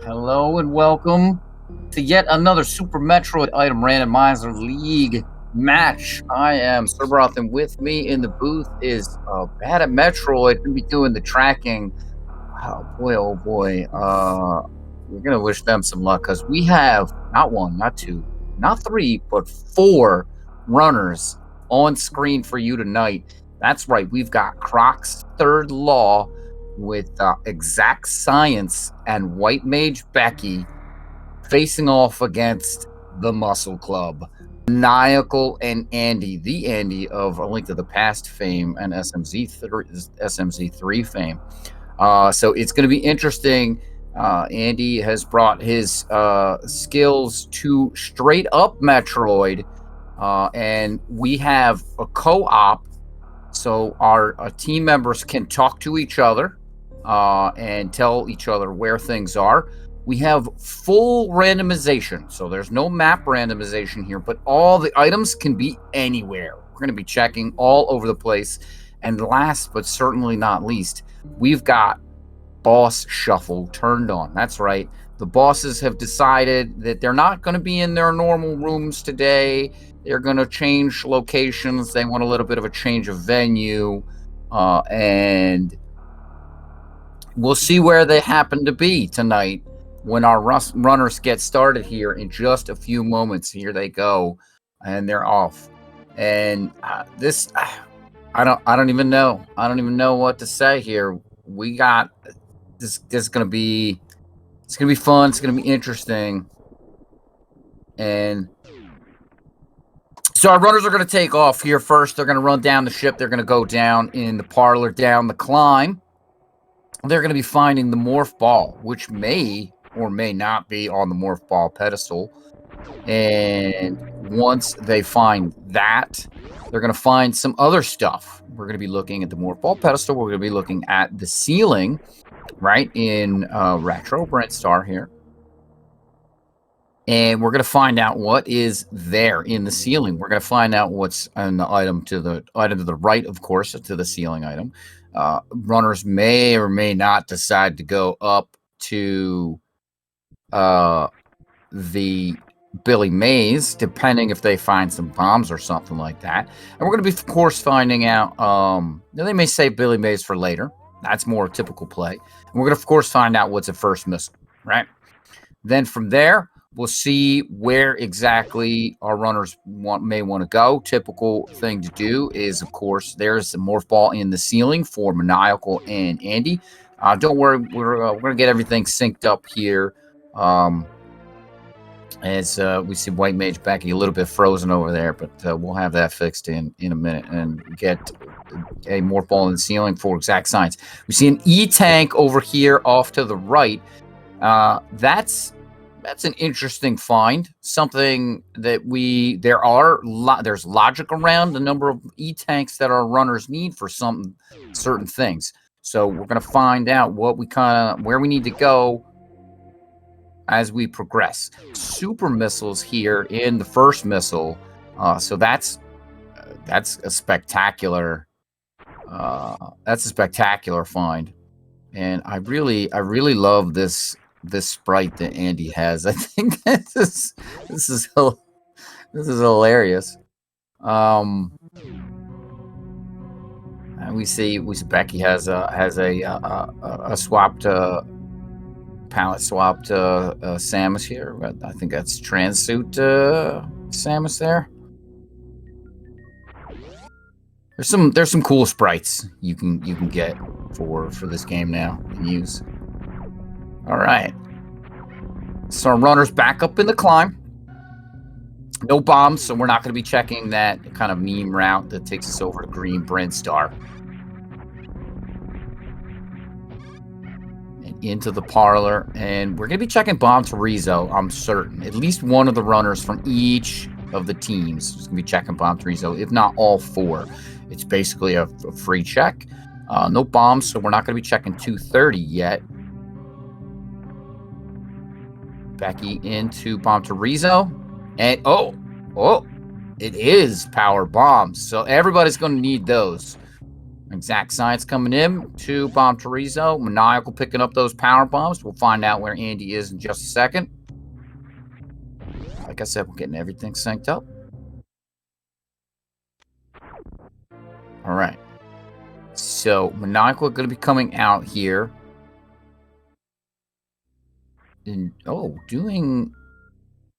Hello and welcome to yet another Super Metroid Item Randomizer League match. I am Cerberoth, and with me in the booth is Bad at Metroid. Gonna be doing the tracking. Oh boy, oh boy. We're gonna wish them some luck because we have not one, not two, not three, but four runners on screen for you tonight. That's right. We've got Croc's Third Law with Exact Science and White Mage Becky facing off against the Muscle Club. Maniacal and Andy, the Andy of A Link to the Past fame and SMZ3 fame. So it's going to be interesting. Andy has brought his skills to straight up Metroid, and we have a co-op, so our team members can talk to each other and tell each other where things are. We have full randomization, so there's no map randomization here, but all the items can be anywhere. We're going to be checking all over the place. And last but certainly not least, we've got boss shuffle turned on. That's right. The bosses have decided that they're not going to be in their normal rooms today. They're going to change locations. They want a little bit of a change of venue. And we'll see where they happen to be tonight when our runners get started here in just a few moments. Here they go, and they're off. And this, I don't even know. I don't even know what to say here. We got this. This is gonna be. It's gonna be fun. It's gonna be interesting. And so our runners are gonna take off here first. They're gonna run down the ship. They're gonna go down in the parlor, down the climb. They're gonna be finding the morph ball, which may or may not be on the morph ball pedestal. And once they find that, they're going to find some other stuff. We're going to be looking at the morph ball pedestal. We're going to be looking at the ceiling, right, in Retro Brent Star here. And we're going to find out what is there in the ceiling. We're going to find out what's on the item to the right, of course, to the ceiling item. Runners may or may not decide to go up to the Billy Mays, depending if they find some bombs or something like that. And we're going to be, of course, finding out, they may say Billy Mays for later. That's more a typical play. And we're going to, of course, find out what's a first missile, right? Then from there, we'll see where exactly our runners may want to go. Typical thing to do is, of course, there's the morph ball in the ceiling for Maniacal and Andy. Don't worry, we're going to get everything synced up here. As we see White Mage Becky a little bit frozen over there, but we'll have that fixed in a minute and get a morph ball in the ceiling for Exact Science. We see an E-tank over here off to the right. That's an interesting find. Something that there's logic around the number of E-tanks that our runners need for some certain things. So we're going to find out where we need to go as we progress. Super missiles here in the first missile. So that's a spectacular find. And I really love this sprite that Andy has. I think this is hilarious. And we see Becky has a swapped palette swapped Samus here. I think that's Transsuit Samus there. There's some cool sprites you can get for this game now and use. All right. So our runner's back up in the climb. No bombs, so we're not going to be checking that kind of meme route that takes us over to Green Brent Star. And into the parlor, and we're going to be checking Bomb to Rizzo, I'm certain. At least one of the runners from each of the teams is going to be checking Bomb to Rizzo, if not all four. It's basically a free check. No bombs, so we're not going to be checking 230 yet. Becky into Bomb to Rizzo. And it is power bombs. So everybody's going to need those. Exact Science coming in. 2 Bomb Chorizo. Maniacal picking up those power bombs. We'll find out where Andy is in just a second. Like I said, we're getting everything synced up. All right. So, Maniacal are going to be coming out here. And, doing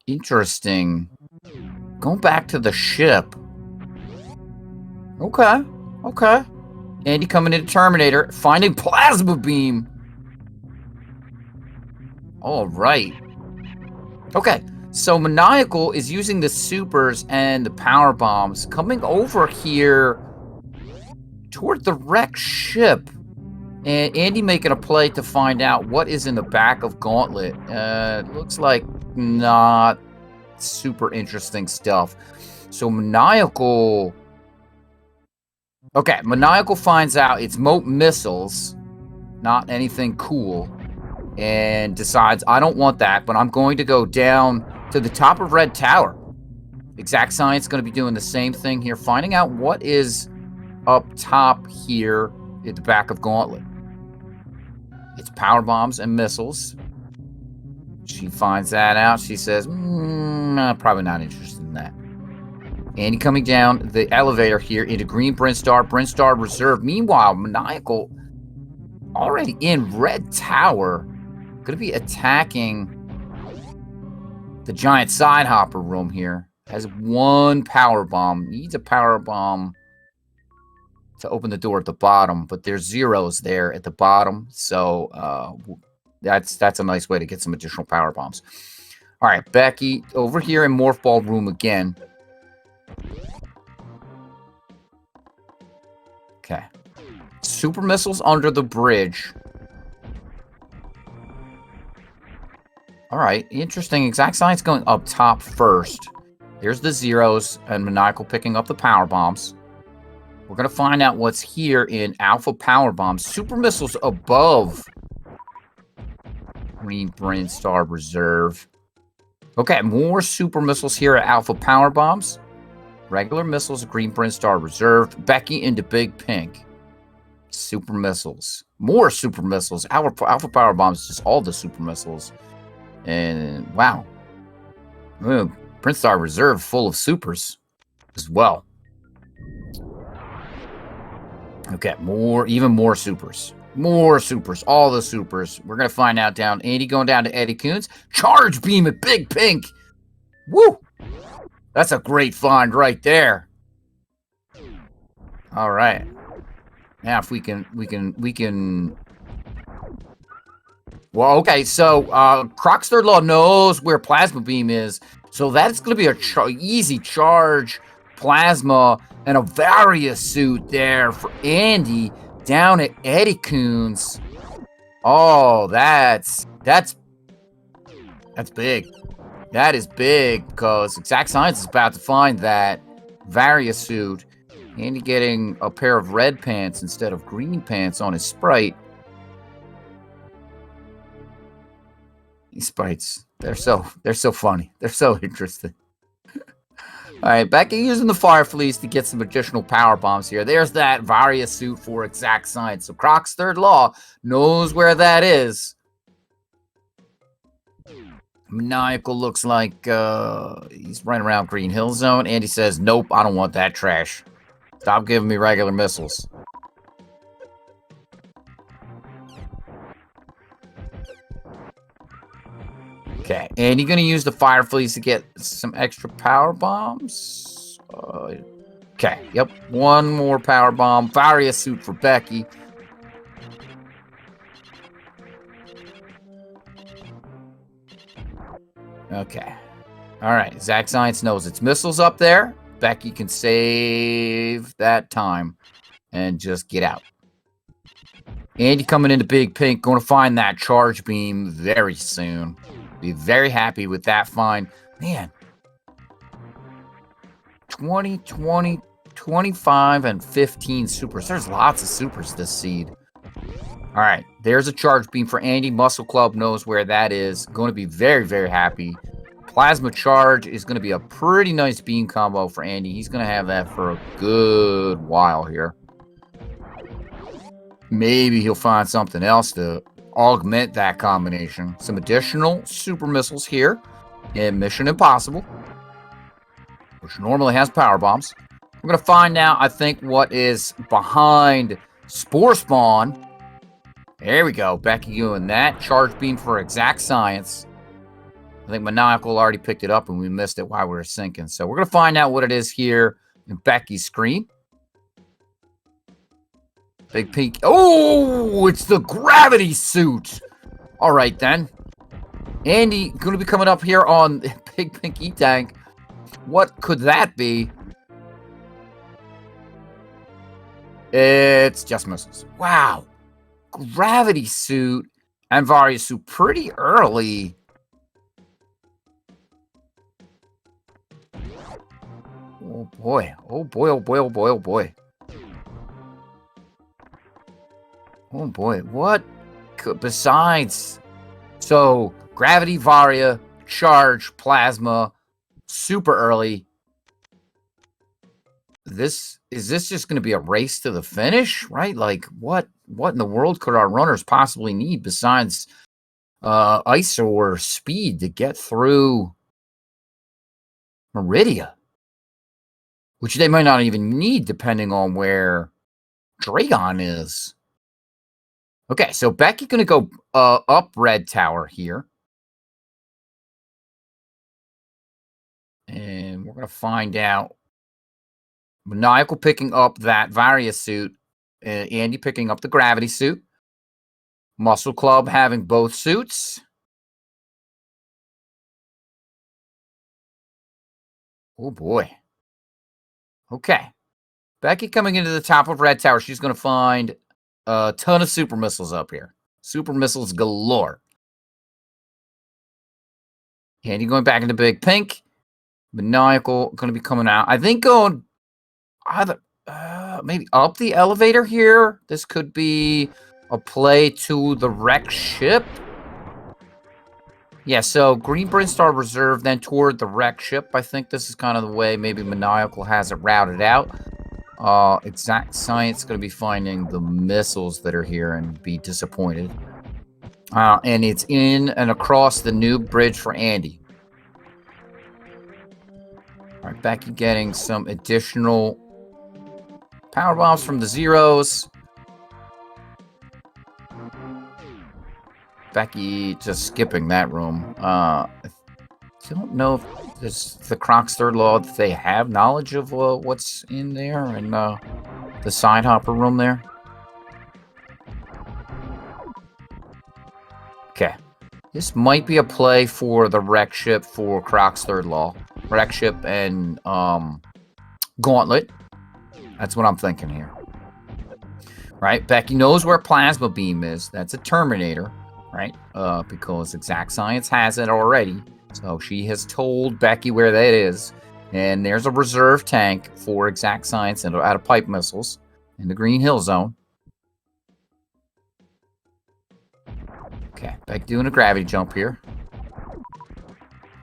interesting. Going back to the ship. Okay. Andy coming into Terminator, finding Plasma Beam. All right. Okay. So, Maniacal is using the supers and the power bombs, coming over here toward the wrecked ship. And Andy making a play to find out what is in the back of Gauntlet. It looks like not super interesting stuff. So Maniacal... Okay, Maniacal finds out it's Moat missiles, not anything cool, and decides, I don't want that, but I'm going to go down to the top of Red Tower. Exact Science going to be doing the same thing here, finding out what is up top here at the back of Gauntlet. It's power bombs and missiles. She finds that out. She says, probably not interested in that. Andy coming down the elevator here into Green Brinstar Reserve. Meanwhile, Maniacal already in Red Tower. Going to be attacking the giant side hopper room here. Has 1 power bomb. Needs a power bomb to open the door at the bottom, but there's zeros there at the bottom, so that's a nice way to get some additional power bombs. All right, Becky over here in Morph Ball room again. Okay, super missiles under the bridge. All right, interesting. Exact Science going up top first. There's the zeros and Maniacal picking up the power bombs. We're going to find out what's here in Alpha Power Bombs. Super missiles above Green Brinstar Reserve. Okay, more super missiles here at Alpha Power Bombs. Regular missiles, Green Brinstar Reserve. Becky into Big Pink. Super missiles. More super missiles. Alpha Power Bombs, just all the super missiles. And, wow. Brinstar Reserve full of supers as well. Okay, even more supers. More supers. All the supers. We're going to find out down. Andy going down to Eddie Coons. Charge Beam at Big Pink. Woo! That's a great find right there. All right. Now if we can... Well, okay, so Croc's Third Law knows where Plasma Beam is. So that's going to be a easy charge plasma and a Varia suit there for Andy down at Eddie Coons. Oh, that's big. That is big because Exact Science is about to find that Varia suit. Andy getting a pair of red pants instead of green pants on his Sprite. These sprites, they're so funny. They're so interesting. All right, Becky using the Fire Fleece to get some additional power bombs here. There's that Varia suit for Exact Science. So Croc's Third Law knows where that is. Maniacal looks like he's running around Green Hill Zone. Andy says, nope, I don't want that trash. Stop giving me regular missiles. Okay, and you're going to use the Fire Fleece to get some extra power bombs. Okay, yep, 1 more power bomb. Varia suit for Becky. Okay. All right, Exact Science knows it's missiles up there. Becky can save that time and just get out. Andy coming into Big Pink, going to find that charge beam very soon. Be very happy with that find. Man. 20, 20, 25, and 15 supers. There's lots of supers this seed. All right. There's a charge beam for Andy. Muscle Club knows where that is. Going to be very, very happy. Plasma Charge is going to be a pretty nice beam combo for Andy. He's going to have that for a good while here. Maybe he'll find something else to augment that combination. Some additional super missiles here in Mission Impossible, which normally has power bombs. We're going to find out, I think, what is behind Spore Spawn. There we go. Becky doing that. Charge beam for exact science. I think Maniacal already picked it up and we missed it while we were sinking. So we're going to find out what it is here in Becky's screen. Big peek. Oh, it's the gravity suit. All right, then. Andy, going to be coming up here on Big Pink E-Tank. What could that be? It's just missiles. Wow. Gravity suit and Varia suit pretty early. Oh boy. Oh boy, oh boy, oh boy, oh boy. Oh boy, what could, besides, so gravity, Varia, charge, plasma, super early. Is this just going to be a race to the finish, right? Like what in the world could our runners possibly need besides ice or speed to get through Meridia, which they might not even need depending on where Dragon is. Okay, so Becky going to go up Red Tower here. And we're going to find out. Maniacal picking up that Varia suit. Andy picking up the gravity suit. Muscle Club having both suits. Oh, boy. Okay. Becky coming into the top of Red Tower. She's going to find a ton of super missiles up here. Super missiles galore. Andy going back into Big Pink. Maniacal going to be coming out. I think going either maybe up the elevator here. This could be a play to the wrecked ship. Yeah, so Green Brinstar Reserve, then toward the wrecked ship. I think this is kind of the way maybe Maniacal has it routed out. Exact Science going to be finding the missiles that are here and be disappointed. And it's in and across the new bridge for Andy. All right, Becky getting some additional power bombs from the Zeros. Becky just skipping that room. I don't know if this the Croc's third law, if they have knowledge of what's in there and the side hopper room there. Okay. This might be a play for the wreck ship for Croc's third law. Wreck ship and Gauntlet. That's what I'm thinking here. Right? Becky knows where Plasma Beam is. That's a Terminator. Right? Because Exact Science has it already. So she has told Becky where that is. And there's a reserve tank for Exact Science and out of pipe missiles in the Green Hill Zone. Okay, Becky doing a gravity jump here.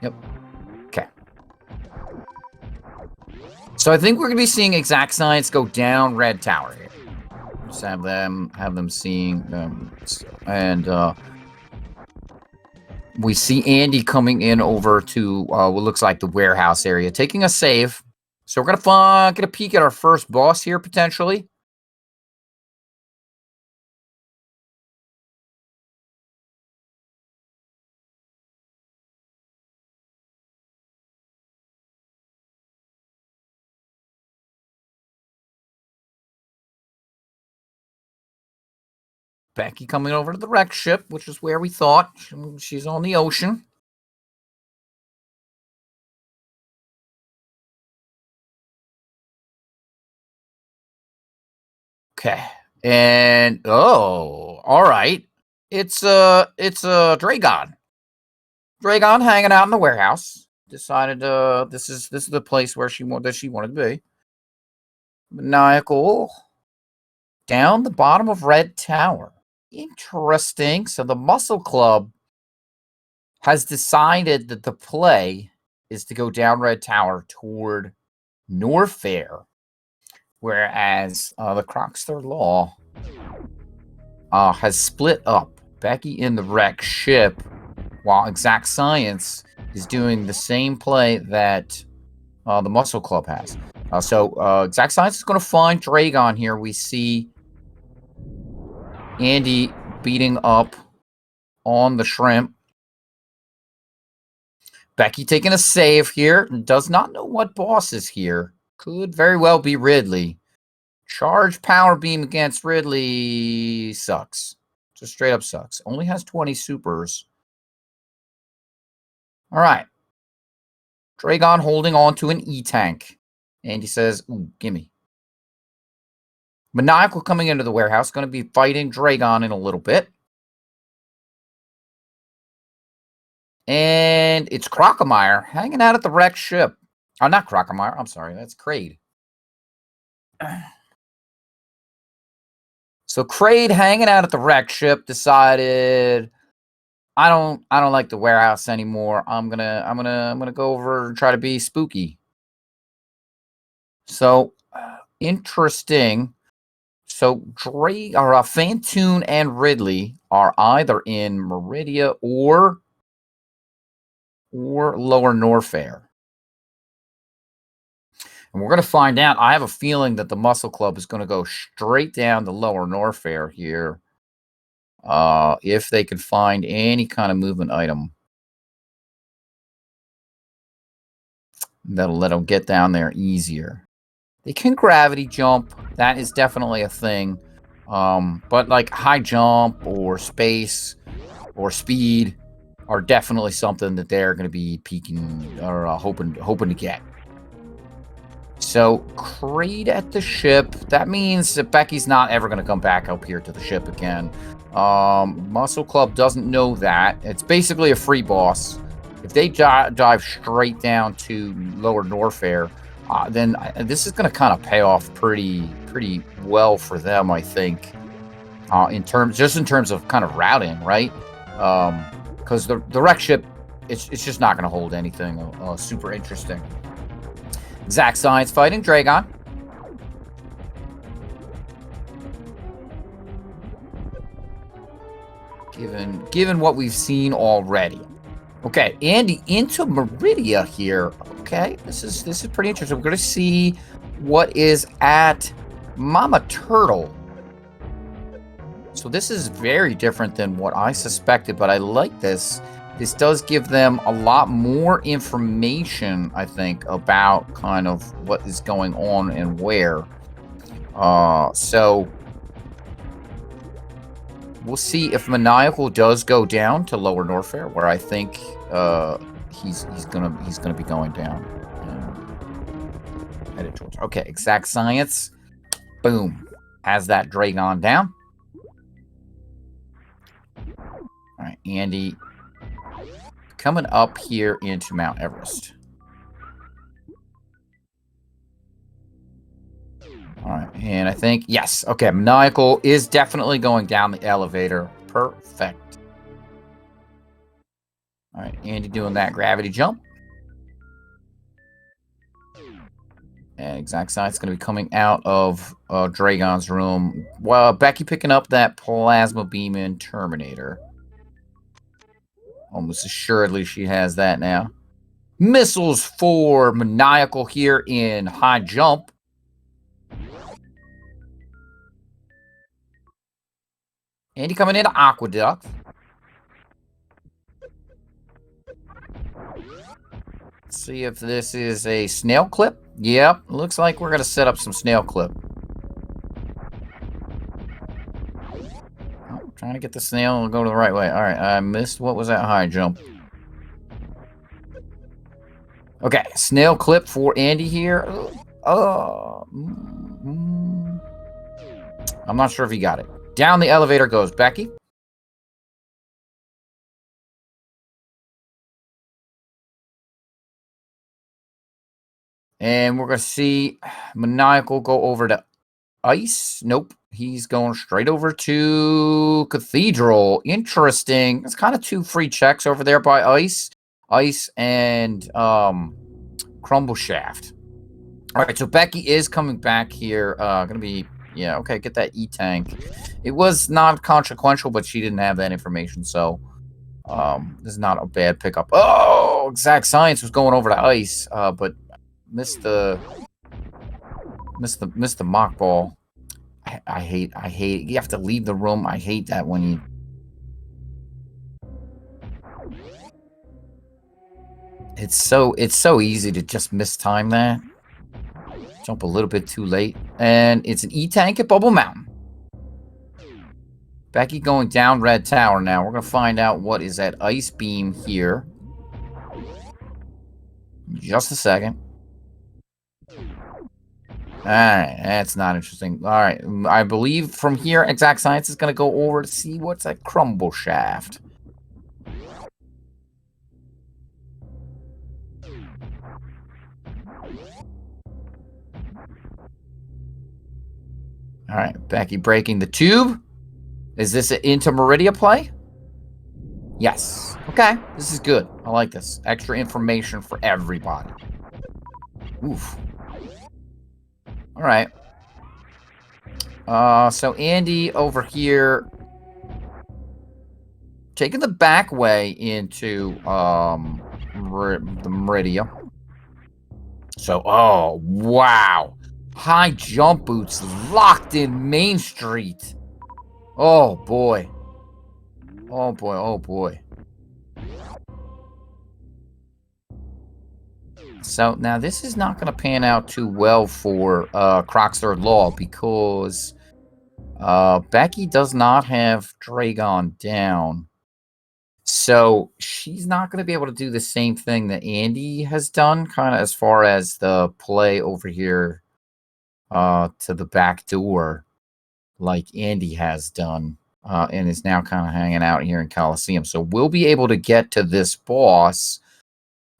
Yep. Okay. So I think we're gonna be seeing Exact Science go down Red Tower here. Just have them seeing them, and we see Andy coming in over to what looks like the warehouse area, taking a save. So we're gonna get a peek at our first boss here potentially. Becky coming over to the wreck ship, which is where we thought. She's on the ocean. Okay. And all right. It's Dragon. Dragon hanging out in the warehouse. Decided this is the place where she wanted to be. Maniacal down the bottom of Red Tower. Interesting. So the Muscle Club has decided that the play is to go down Red Tower toward Norfair, whereas the Croc's third law has split up. Becky in the wreck ship, while Exact Science is doing the same play that the Muscle Club has. So Exact Science is going to find Dragon here. We see Andy beating up on the shrimp. Becky taking a save here. Does not know what boss is here. Could very well be Ridley. Charge power beam against Ridley sucks. Just straight up sucks. Only has 20 supers. All right. Dragon holding on to an E-tank. And he says, ooh, gimme. Maniacal coming into the warehouse. Going to be fighting Dragon in a little bit. And it's Crocomire hanging out at the wrecked ship. Oh, not Crocomire. I'm sorry. That's Kraid. So Kraid hanging out at the wrecked ship decided, I don't like the warehouse anymore. I'm gonna go over and try to be spooky. So interesting. So Fantoon and Ridley are either in Meridia or Lower Norfair. And we're going to find out. I have a feeling that the Muscle Club is going to go straight down to Lower Norfair here. If they can find any kind of movement item that'll let them get down there easier. They can gravity jump. That is definitely a thing. But like high jump or space or speed are definitely something that they're going to be peeking or hoping to get. So, Kraid at the ship. That means that Becky's not ever going to come back up here to the ship again. Muscle Club doesn't know that. It's basically a free boss. If they dive straight down to Lower Norfair, then this is going to kind of pay off pretty well for them, I think. In terms of kind of routing, right? Because the wreck ship, it's just not going to hold anything super interesting. Exact Science fighting Dragon. Given what we've seen already. Okay, Andy into Meridia here. Okay, this is pretty interesting. We're going to see what is at Mama Turtle. So this is very different than what I suspected, but I like this. This does give them a lot more information, I think, about kind of what is going on and where. So we'll see if Maniacal does go down to Lower Norfair, where I think he's gonna be going down. Headed towards. Okay, Exact Science. Boom, has that Dragon down. All right, Andy. Coming up here into Mount Everest. All right, and I think, yes, okay, Maniacal is definitely going down the elevator. Perfect. All right, Andy doing that gravity jump. And Exact Science is going to be coming out of Dragon's room. Well, Becky picking up that plasma beam in Terminator. Almost assuredly she has that now. Missiles for Maniacal here in high jump. Andy coming into Aqueduct. Let's see if this is a snail clip. Yep, looks like we're going to set up some snail clip. Trying to get the snail to go to the right way. All right, I missed. What was that high jump? Okay, snail clip for Andy here. I'm not sure if he got it. Down the elevator goes Becky. And we're going to see Maniacal go over to Ice. Nope. He's going straight over to Cathedral. Interesting. It's kind of two free checks over there by Ice. Ice and Crumble Shaft. All right, so Becky is coming back here. Going to be, Yeah, okay, get that E-tank. It was not consequential, but she didn't have that information, so this is not a bad pickup. Oh, Exact Science was going over to ice, but missed the mock ball. I hate it. You have to leave the room. I hate that when you... It's so easy to just mistime that. Jump a little bit too late. And it's an E-tank at Bubble Mountain. Becky going down Red Tower now. We're going to find out what is that ice beam here. Just a second. Alright, that's not interesting. Alright, I believe from here, Exact Science is going to go over to see what's that crumble shaft. Alright, Becky breaking the tube. Is this an into Meridia play? Yes. Okay, this is good. I like this. Extra information for everybody. Oof. Alright. So Andy over here taking the back way into the Meridia. So, oh, wow. High jump boots locked in Main Street. Oh, boy. Oh, boy. Oh, boy. So, now this is not going to pan out too well for Croc's Third Law because Becky does not have Dragon down. So, she's not going to be able to do the same thing that Andy has done, kind of as far as the play over here to the back door, like Andy has done, and is now kind of hanging out here in Coliseum. So we'll be able to get to this boss.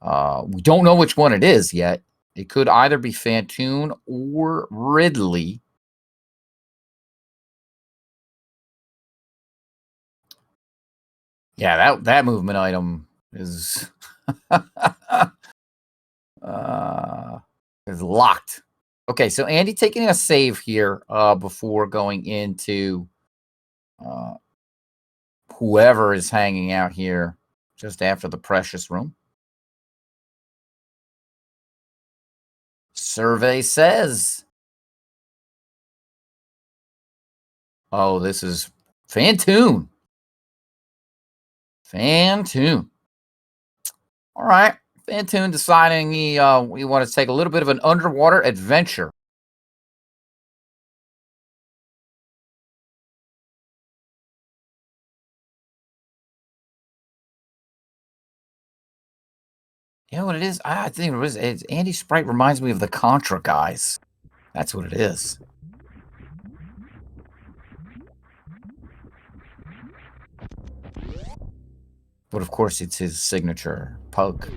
We don't know which one it is yet. It could either be Phantoon or Ridley. Yeah, that movement item is is locked. Okay, so Andy taking a save here before going into whoever is hanging out here just after the Precious Room. Survey says. Oh, this is Phantoon. Phantoon. All right. Phantoon deciding we want to take a little bit of an underwater adventure. You know what it is? I think it's Andy Sprite reminds me of the Contra guys. That's what it is. But of course, it's his signature pug.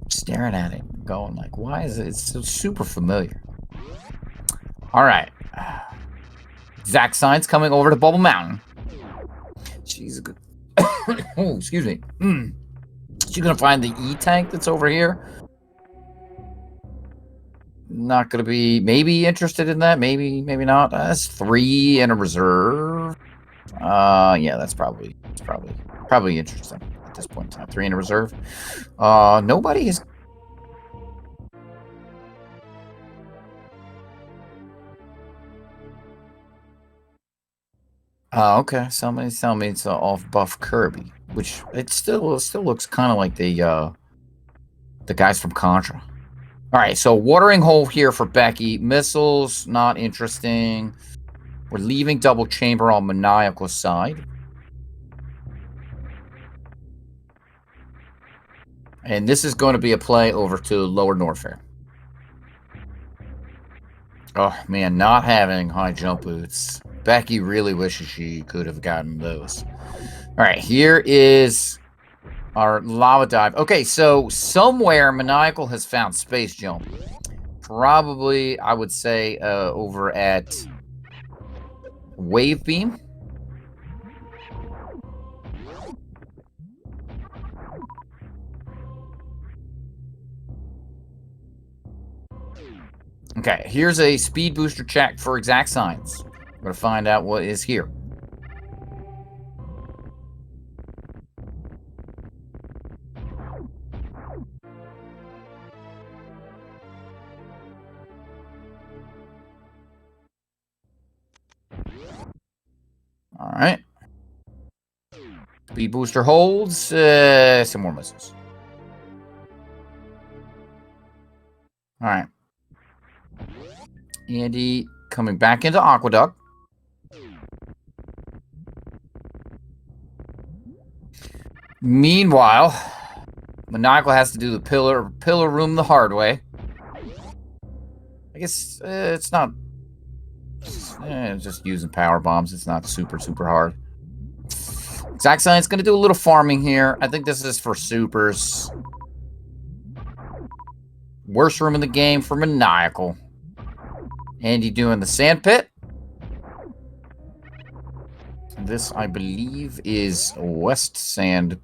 Staring at it, going like, why is it? It's so super familiar. All right. Exact Science coming over to Bubble Mountain. She's a good... oh, excuse me. She's gonna find the E-tank that's over here. Not gonna be maybe interested in that. Maybe not. That's 3 in a reserve. Yeah, that's probably interesting at this point in time. 3 in a reserve. Nobody is... okay. Somebody's telling me it's off buff Kirby, which it still looks kind of like the guys from Contra. All right, so watering hole here for Becky. Missiles, not interesting. We're leaving double chamber on Maniacal's side. And this is going to be a play over to Lower Norfair. Oh, man, not having high jump boots. Becky really wishes she could have gotten those. All right, here is our lava dive. Okay, so somewhere Maniacal has found space jump. Probably, I would say, over at Wave Beam. Okay, here's a speed booster check for exact science. We're going to find out what is here. All right. Speed booster holds. Some more missiles. All right. Andy coming back into Aqueduct. Meanwhile, Maniacal has to do the pillar room the hard way. I guess it's not. Just using power bombs. It's not super hard. Exact Science going to do a little farming here. I think this is for supers. Worst room in the game for Maniacal. Andy doing the sand pit. This, I believe, is West Sand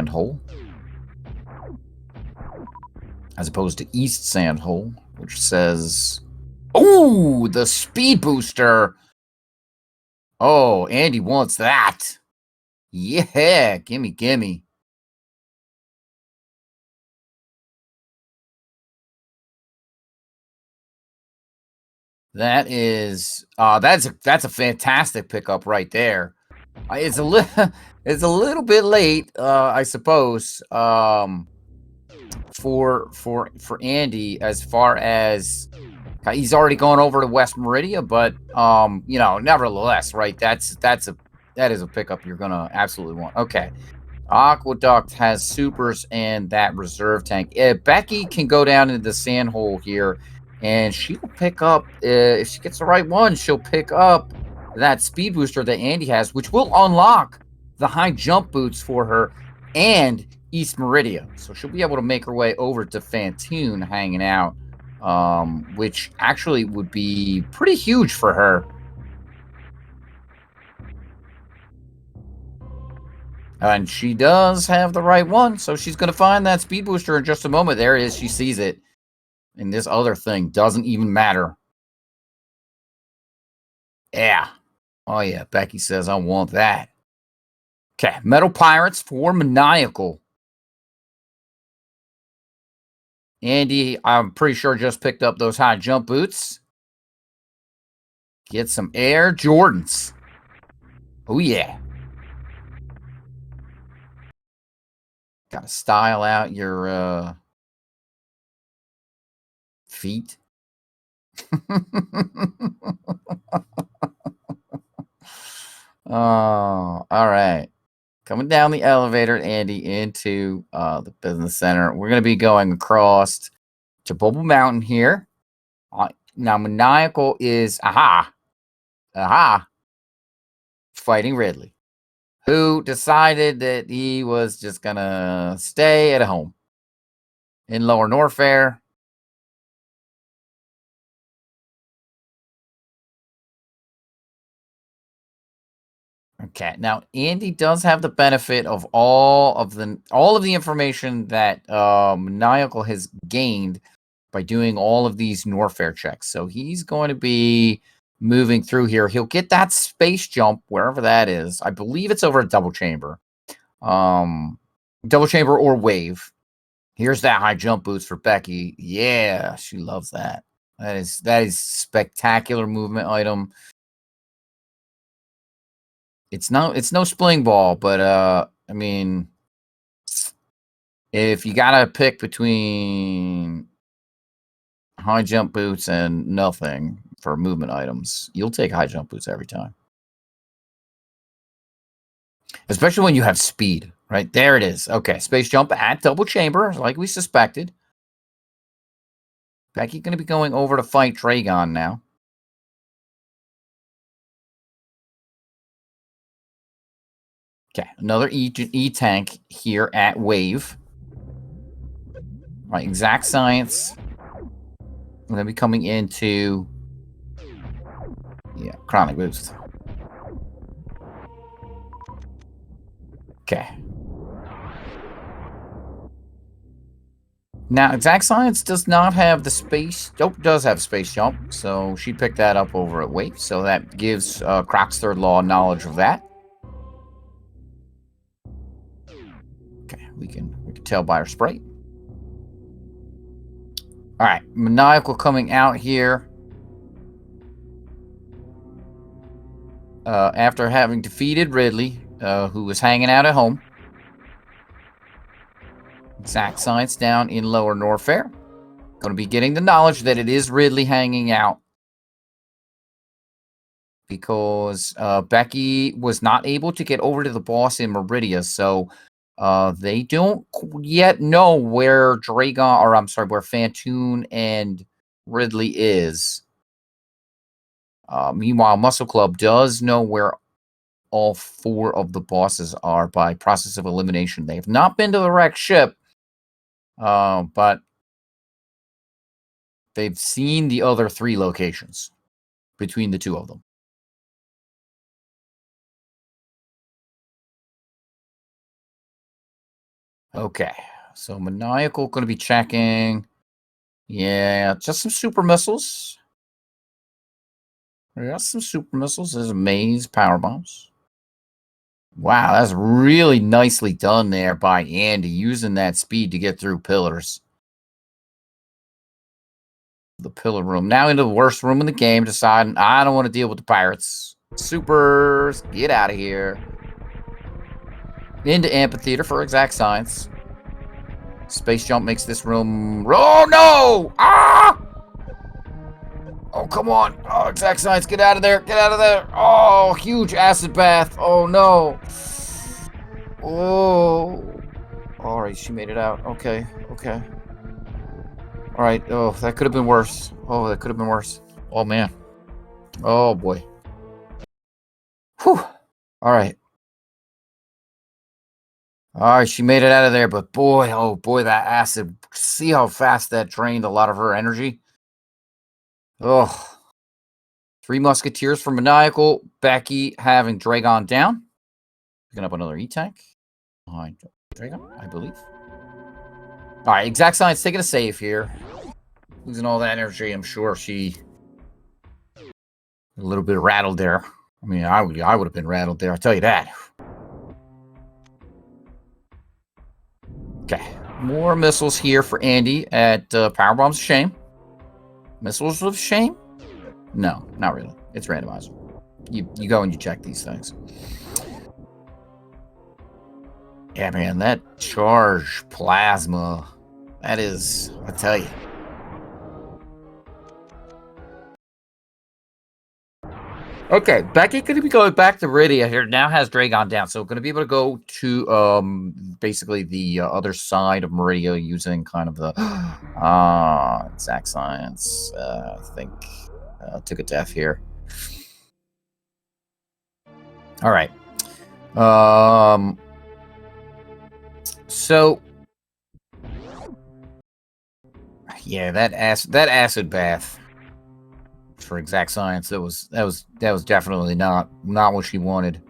Hole. As opposed to East Sand Hole, which says... Oh, the speed booster. Oh, Andy wants that. Yeah, gimme. That is that's a fantastic pickup right there. It's a little bit late, I suppose, for Andy, as far as he's already gone over to West Meridia, but you know, nevertheless, right? That is a pickup you're gonna absolutely want. Okay. Aqueduct has supers and that reserve tank. Becky can go down into the sand hole here, and she will pick up, if she gets the right one, she'll pick up that speed booster that Andy has, which will unlock the high jump boots for her and East Meridia. So she'll be able to make her way over to Fantoon hanging out, which actually would be pretty huge for her. And she does have the right one, so she's going to find that speed booster in just a moment. There it is. She sees it. And this other thing doesn't even matter. Yeah. Oh, yeah. Becky says, I want that. Okay. Metal Pirates for Maniacal. Andy, I'm pretty sure, just picked up those high jump boots. Get some Air Jordans. Oh, yeah. Gotta style out your feet. Oh, all right. Coming down the elevator, Andy, into the business center. We're going to be going across to Bubble Mountain here. Now, Maniacal is, fighting Ridley, who decided that he was just going to stay at home in Lower Norfair. Okay, now Andy does have the benefit of all of the information that Maniacal has gained by doing all of these Norfair checks. So he's going to be moving through here. He'll get that space jump wherever that is. I believe it's over a double chamber. Double chamber or wave. Here's that high jump boost for Becky. Yeah, she loves that. That is spectacular movement item. It's no spling ball, but I mean, if you gotta pick between high jump boots and nothing for movement items, you'll take high jump boots every time. Especially when you have speed, right? There it is. Okay, space jump at double chamber, like we suspected. Becky going to be going over to fight Dragon now. Okay, another E-tank here at Wave. Right, Exact Science. We're going to be coming into... Yeah, Chronic Boost. Okay. Now, Exact Science does not have the space. Oh, does have space jump, so she picked that up over at Wave. So that gives Croc's third law knowledge of that. Okay, we can tell by her sprite. All right, Maniacal coming out here after having defeated Ridley, who was hanging out at home. Exact Science down in Lower Norfair. Going to be getting the knowledge that it is Ridley hanging out because Becky was not able to get over to the boss in Meridia, so they don't yet know where Dragon, or I'm sorry, where Fantoon and Ridley is. Meanwhile, Muscle Club does know where all 4 of the bosses are by process of elimination. They have not been to the wrecked ship, but they've seen the other 3 locations between the 2 of them. Okay, so Maniacal going to be checking. Yeah, just some super missiles. We got some super missiles. There's a maze, power bombs. Wow, that's really nicely done there by Andy, using that speed to get through pillars. The pillar room. Now into the worst room in the game, deciding I don't want to deal with the pirates. Supers, get out of here. Into Amphitheater for Exact Science. Space jump makes this room... Oh, no! Ah! Oh, come on. Oh, Exact Science, get out of there. Get out of there. Oh, huge acid bath. Oh, no. Oh. All right, she made it out. Okay, okay. All right. Oh, that could have been worse. Oh, that could have been worse. Oh, man. Oh, boy. Whew. All right. All right, she made it out of there, but boy, oh boy, that acid. See how fast that drained a lot of her energy? Oh. 3 Musketeers for Maniacal. Becky having Dragon down. Picking up another E-Tank. Behind Dragon, I believe. All right, Exact Science taking a save here. Losing all that energy, I'm sure she... a little bit rattled there. I mean, I would have been rattled there, I'll tell you that. Okay, more missiles here for Andy at Power Bombs of Shame. Missiles of Shame? No, not really. It's randomizer. You go and you check these things. Yeah, man, that charge plasma, that is, I tell you. Okay, Becky going to be going back to Meridia here. Now has Dragon down, so going to be able to go to basically the other side of Meridia using kind of the Exact Science. I think took a death here. All right. So yeah, that acid bath for Exact Science, that was definitely not what she wanted.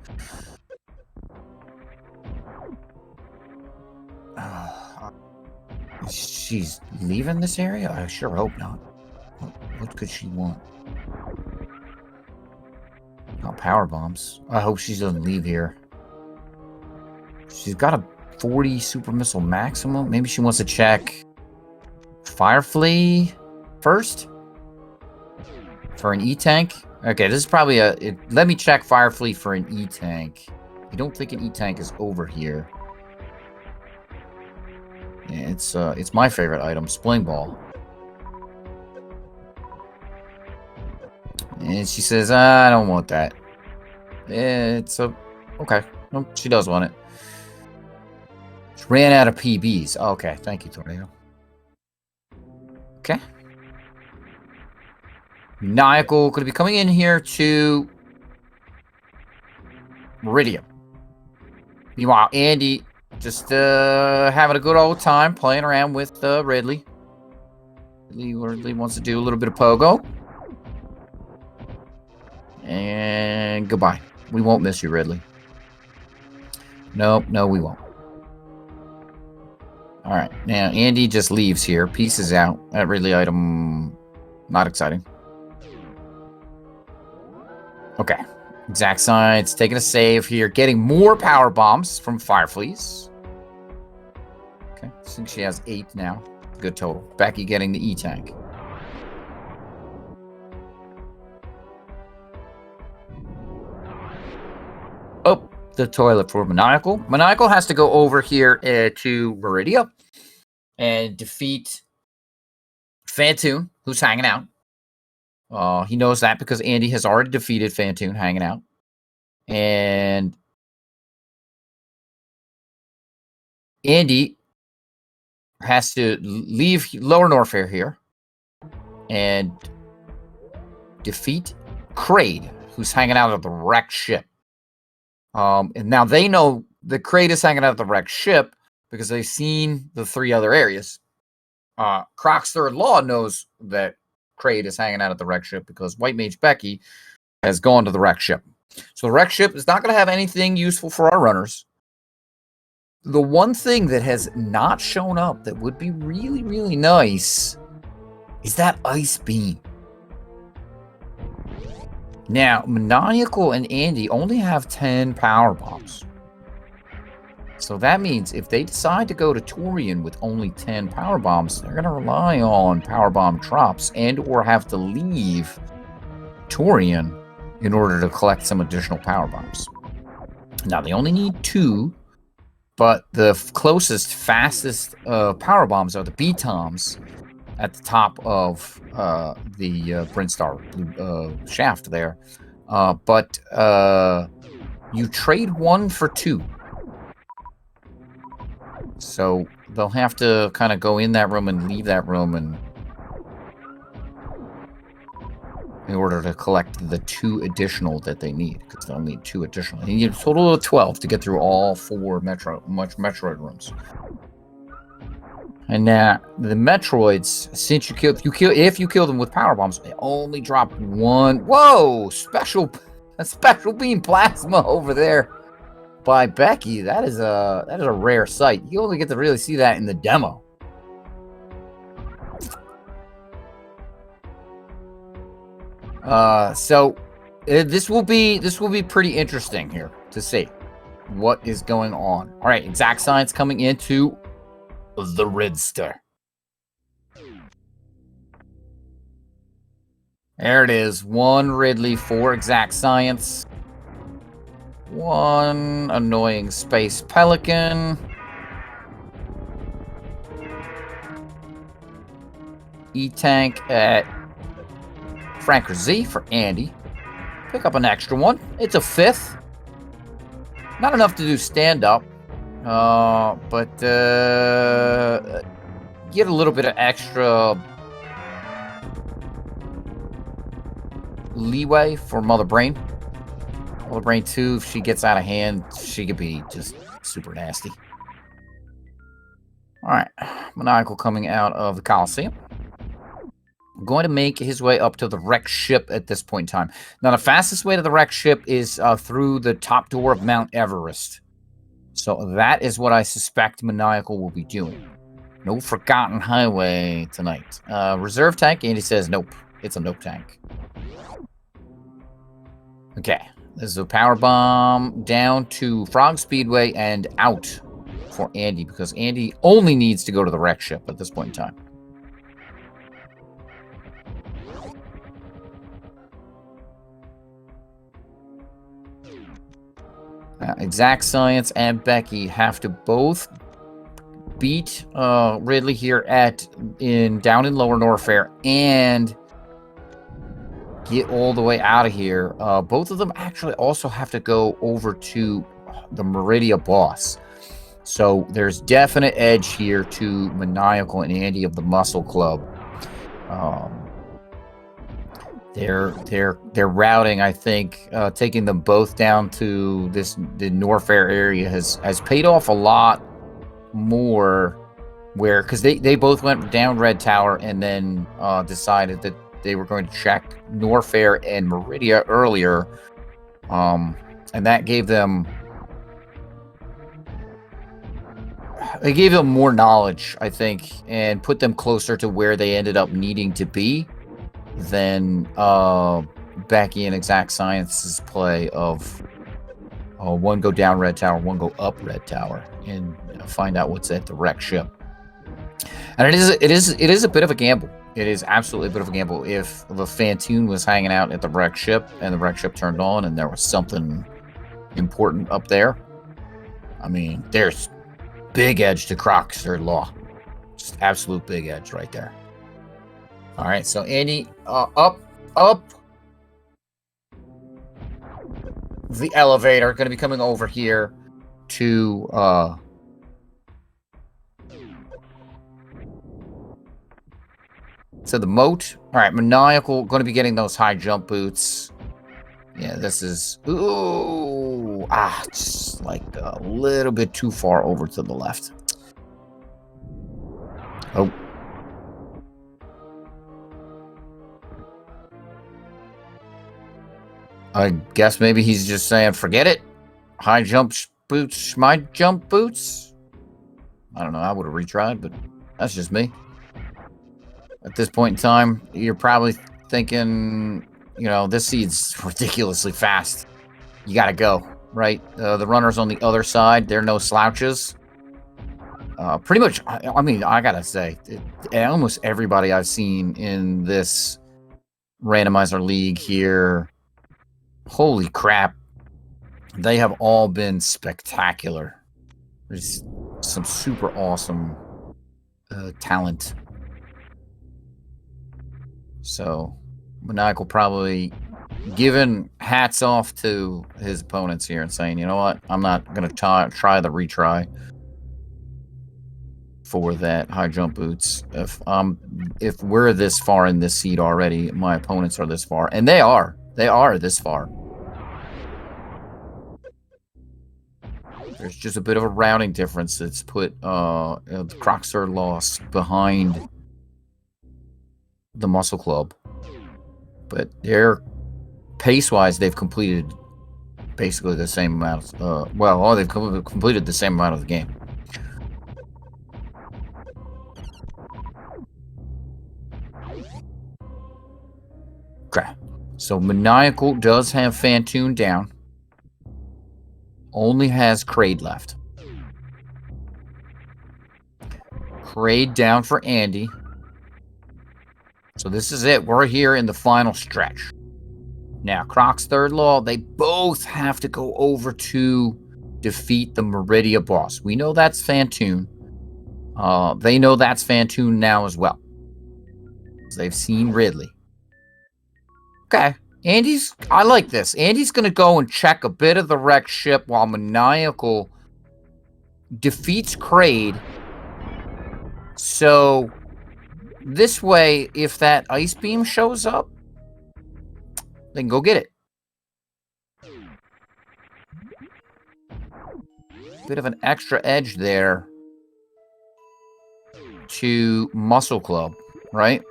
She's leaving this area? I sure hope not. What could she want? Not power bombs. I hope she doesn't leave here. She's got a 40 super missile maximum. Maybe she wants to check Firefly first for an E-Tank. Okay, this is probably let me check Firefly for an E-Tank. I don't think an E-Tank is over here. Yeah, it's my favorite item, Spling Ball. And she says, I don't want that. Okay. Well, she does want it. She ran out of PBs. Okay, thank you, Tornado. Okay. Maniacal could be coming in here to Meridia. Meanwhile, Andy just having a good old time playing around with Ridley. Ridley wants to do a little bit of pogo. And goodbye. We won't miss you, Ridley. Nope, no, we won't. All right, now Andy just leaves here, pieces out. That Ridley item, not exciting. Okay, exact science, taking a save here, getting more power bombs from Firefleas. Okay, I think she has 8 now. Good total. Becky getting the E-Tank. Oh, the toilet for Maniacal. Maniacal has to go over here to Meridia and defeat Fantoon, who's hanging out. He knows that because Andy has already defeated Fantoon hanging out. And Andy has to leave Lower Norfair here and defeat Kraid, who's hanging out at the wrecked ship. And now they know the Kraid is hanging out at the wrecked ship because they've seen the 3 other areas. Croc's Third Law knows that Kraid is hanging out at the wrecked ship because White Mage Becky has gone to the wrecked ship. So the wrecked ship is not going to have anything useful for our runners. The one thing that has not shown up that would be really, really nice is that Ice Beam. Now, Maniacal and Andy only have 10 power bombs. So that means if they decide to go to Torian with only 10 power bombs, they're going to rely on power bomb drops and or have to leave Torian in order to collect some additional power bombs. Now, they only need 2, but the closest, fastest power bombs are the B-Toms at the top of the Brinstar shaft there. But you trade 1 for 2. So they'll have to kind of go in that room and leave that room and in order to collect the 2 additional that they need, because they'll need 2 additional. They need a total of 12 to get through all 4 Metroid rooms. And now the Metroids, since if you kill them with power bombs, they only drop 1. Whoa! A special beam plasma over there by Becky. That is a rare sight. You only get to really see that in the demo. So this will be pretty interesting here to see what is going on. All right, exact science coming into the Ridster. There it is. 1 Ridley, 4 exact science. 1 annoying space pelican. E-Tank at Franker Z for Andy. Pick up an extra 1. It's a 5th. Not enough to do stand-up. But get a little bit of extra leeway for Mother Brain. Mother Brain 2, if she gets out of hand, she could be just super nasty. Alright, Maniacal coming out of the Coliseum. Going to make his way up to the wrecked ship at this point in time. Now, the fastest way to the wrecked ship is through the top door of Mount Everest. So that is what I suspect Maniacal will be doing. No Forgotten Highway tonight. Reserve tank, Andy says nope. It's a nope tank. Okay. This is a power bomb down to Frog Speedway and out for Andy, because Andy only needs to go to the wreck ship at this point in time. Exact Science and Becky have to both beat Ridley here down in Lower Norfair and get all the way out of here. Both of them actually also have to go over to the Meridia boss. So there's definite edge here to Maniacal and Andy of the Muscle Club. Their routing, I think, taking them both down to the Norfair area has paid off a lot more. Because they both went down Red Tower and then decided that they were going to check Norfair and Meridia earlier, and that gave them They gave them more knowledge, I think, and put them closer to where they ended up needing to be than Becky and Exact Science's play of one go down Red Tower, one go up Red Tower, and find out what's at the wreck ship. And it is a bit of a gamble. It is absolutely a bit of a gamble. If the Phantoon was hanging out at the wreck ship and the wreck ship turned on and there was something important up there, I mean, there's big edge to Croc's third law. Just absolute big edge right there. All right, so Andy, up the elevator. Going to be coming over here to the moat. All right, Maniacal going to be getting those high jump boots. Yeah, this is just like a little bit too far over to the left. Oh. I guess maybe he's just saying, forget it. High jump boots, my jump boots. I don't know. I would have retried, but that's just me. At this point in time, you're probably thinking, this seed's ridiculously fast. You got to go, right? The runners on the other side, they're no slouches. Pretty much, I mean, I got to say, almost everybody I've seen in this randomizer league here, holy crap, they have all been spectacular. There's some super awesome talent. So, Maniacal probably giving hats off to his opponents here and saying, you know what, I'm not going to try the retry for that high jump boots. If we're this far in this seed already, my opponents are this far, and they are this far. There's just a bit of a rounding difference that's put the Croc's third loss behind the Muscle Club. But they're pace-wise, they've completed basically the same amount. They've completed the same amount of the game. Okay, so Maniacal does have Phantoon down. Only has Kraid left. Kraid down for Andy. So this is it. We're here in the final stretch. Now, Croc's third law, they both have to go over to defeat the Meridia boss. We know that's Phantoon. They know that's Phantoon now as well. They've seen Ridley. Okay. I like this. Andy's going to go and check a bit of the wreck ship while Maniacal defeats Kraid. So this way, if that ice beam shows up, they can go get it. Bit of an extra edge there to Muscle Club, right?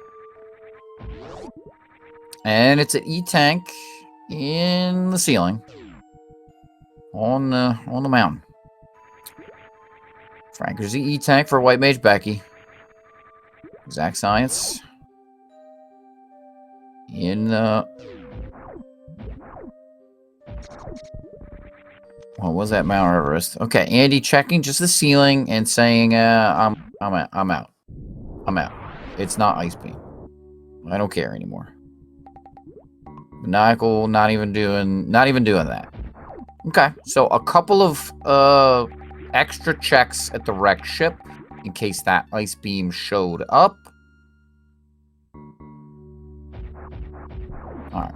And it's an E-tank in the ceiling on the mountain. Frank, there's the E-tank for White Mage Becky. Exact Science in what was that, Mount Everest? Okay, Andy checking just the ceiling and saying, I'm out. It's not Ice Beam. I don't care anymore. Maniacal not even doing that. Okay, so a couple of extra checks at the wreck ship in case that ice beam showed up. Alright.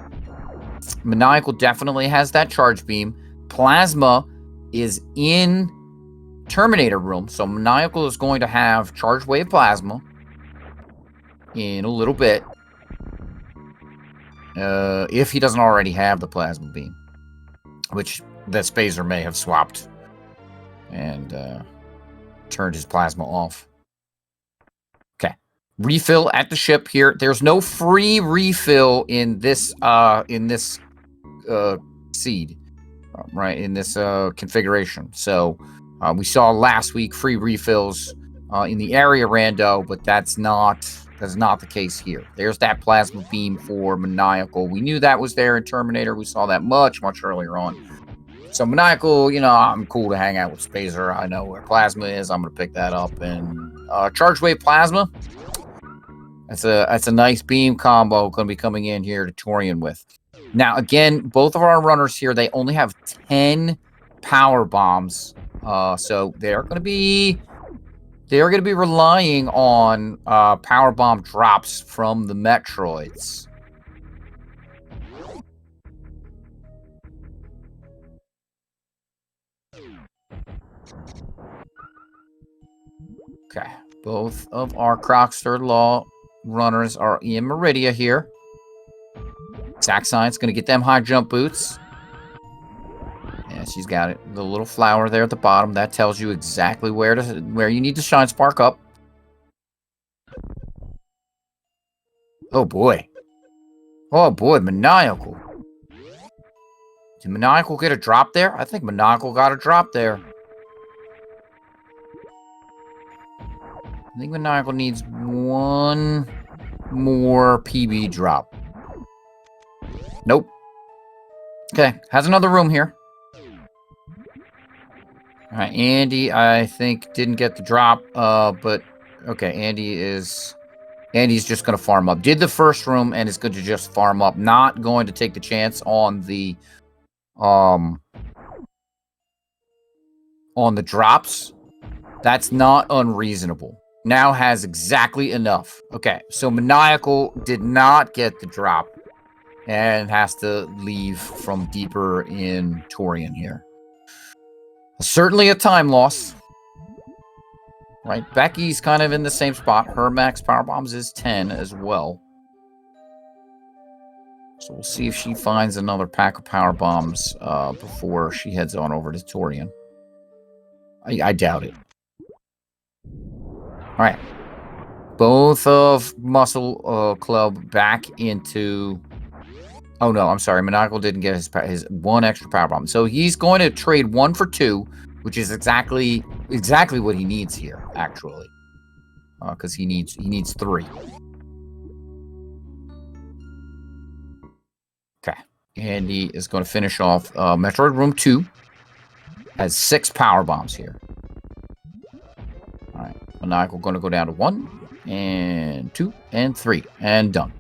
Maniacal definitely has that charge beam. Plasma is in Terminator room, so Maniacal is going to have charge wave plasma in a little bit. If he doesn't already have the plasma beam, which that Spazer may have swapped and turned his plasma off. Okay, refill at the ship here. There's no free refill in this seed, right? In this configuration. So We saw last week free refills in the area rando, but that's not the case here. There's that plasma beam for Maniacal. We knew that was there in Terminator. We saw that much earlier on. So Maniacal, you know, I'm cool to hang out with Spacer. I know where plasma is. I'm gonna pick that up. And charge wave plasma. That's a nice beam combo going to be coming in here to Torian with. Now again, both of our runners here, they only have 10 power bombs. So they're going to be relying on power bomb drops from the Metroids. Okay, both of our Croc's third law runners are in Meridia here. Zack Science going to get them high jump boots. Yeah, she's got it. The little flower there at the bottom, that tells you exactly where you need to shine spark up. Oh boy. Oh boy, Maniacal. Did Maniacal get a drop there? I think Maniacal got a drop there. I think Maniacal needs one more PB drop. Nope. Okay, has another room here. All right, Andy, I think, didn't get the drop, but okay, Andy's just going to farm up. Did the first room and is going to just farm up. Not going to take the chance on the drops. That's not unreasonable. Now has exactly enough. Okay, so Maniacal did not get the drop and has to leave from deeper in Torian here. Certainly a time loss. Right, Becky's kind of in the same spot. Her max power bombs is 10 as well. So we'll see if she finds another pack of power bombs before she heads on over to Torian. I doubt it. All right. Both of Muscle Club back into... Oh, no, I'm sorry. Maniacal didn't get his one extra power bomb. So he's going to trade 1 for 2, which is exactly what he needs here, actually. Because he needs 3. Okay. And he is going to finish off Metroid Room 2. Has 6 power bombs here. All right. Maniacal going to go down to 1, and 2, and 3. And done.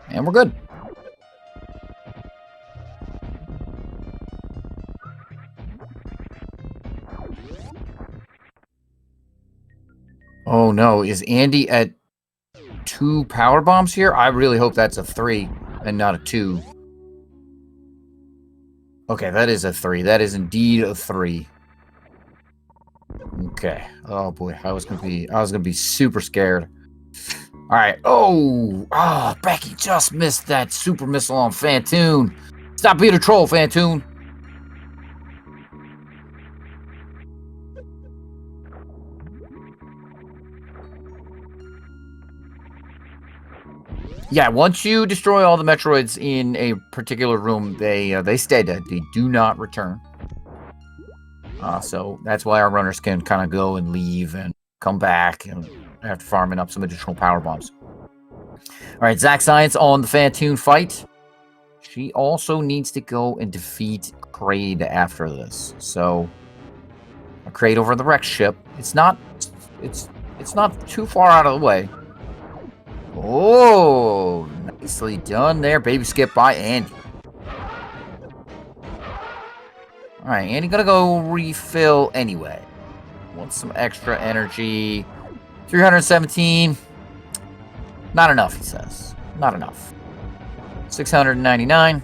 And we're good. Oh no, is Andy at 2 power bombs here? I really hope that's a 3 and not a 2. Okay, that is a 3. That is indeed a 3. Okay. Oh boy, I was gonna be super scared. All right. Oh, Becky just missed that super missile on Fantoon. Stop being a troll, Fantoon. Yeah, once you destroy all the Metroids in a particular room, they stay dead. They do not return. So that's why our runners can kind of go and leave and come back and after farming up some additional power bombs. All right, Zack Science on the Fantoon fight. She also needs to go and defeat Kraid after this. So a Kraid over the Rex ship. It's not too far out of the way. Oh, nicely done there. Baby skip by Andy. All right, Andy gonna go refill anyway. Wants some extra energy. 317. Not enough, he says. Not enough. 699.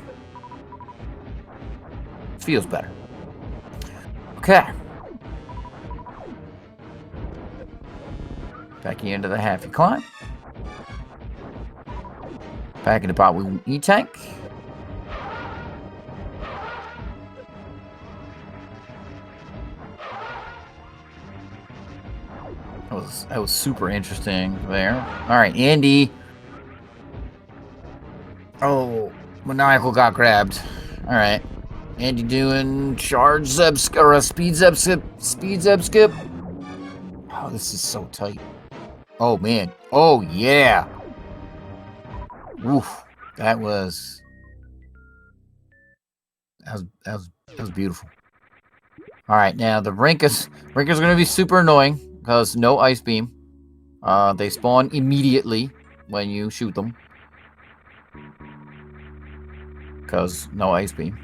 Feels better. Okay. Back into the halfy climb. Back in the bot with E-Tank. That was super interesting there. All right, Andy. Oh, Maniacal got grabbed. All right. Andy doing charge zeb or a speed zeb skip. Speed zeb skip. Oh, this is so tight. Oh man. Oh yeah. Oof. That was beautiful. All right, now the rink is going to be super annoying because no ice beam. They spawn immediately when you shoot them because no ice beam.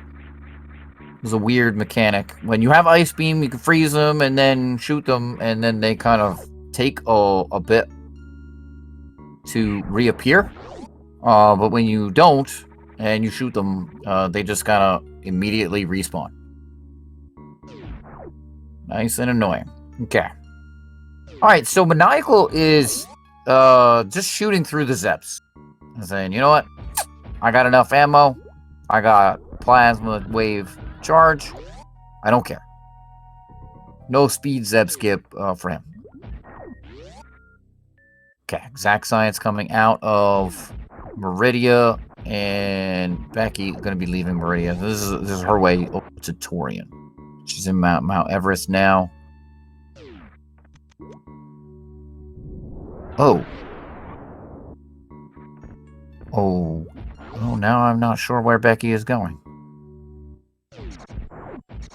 It was a weird mechanic. When you have ice beam, you can freeze them and then shoot them, and then they kind of take a bit to reappear. But when you don't and you shoot them, they just kind of immediately respawn. Nice and annoying. Okay. All right, so Maniacal is just shooting through the Zeps and saying, you know what? I got enough ammo. I got plasma wave charge. I don't care. No speed Zeb skip for him. Okay, Exact Science coming out of Meridia, and Becky going to be leaving Meridia. This is her way over to Torian. She's in Mount Everest now. Oh. Oh. Oh, now I'm not sure where Becky is going.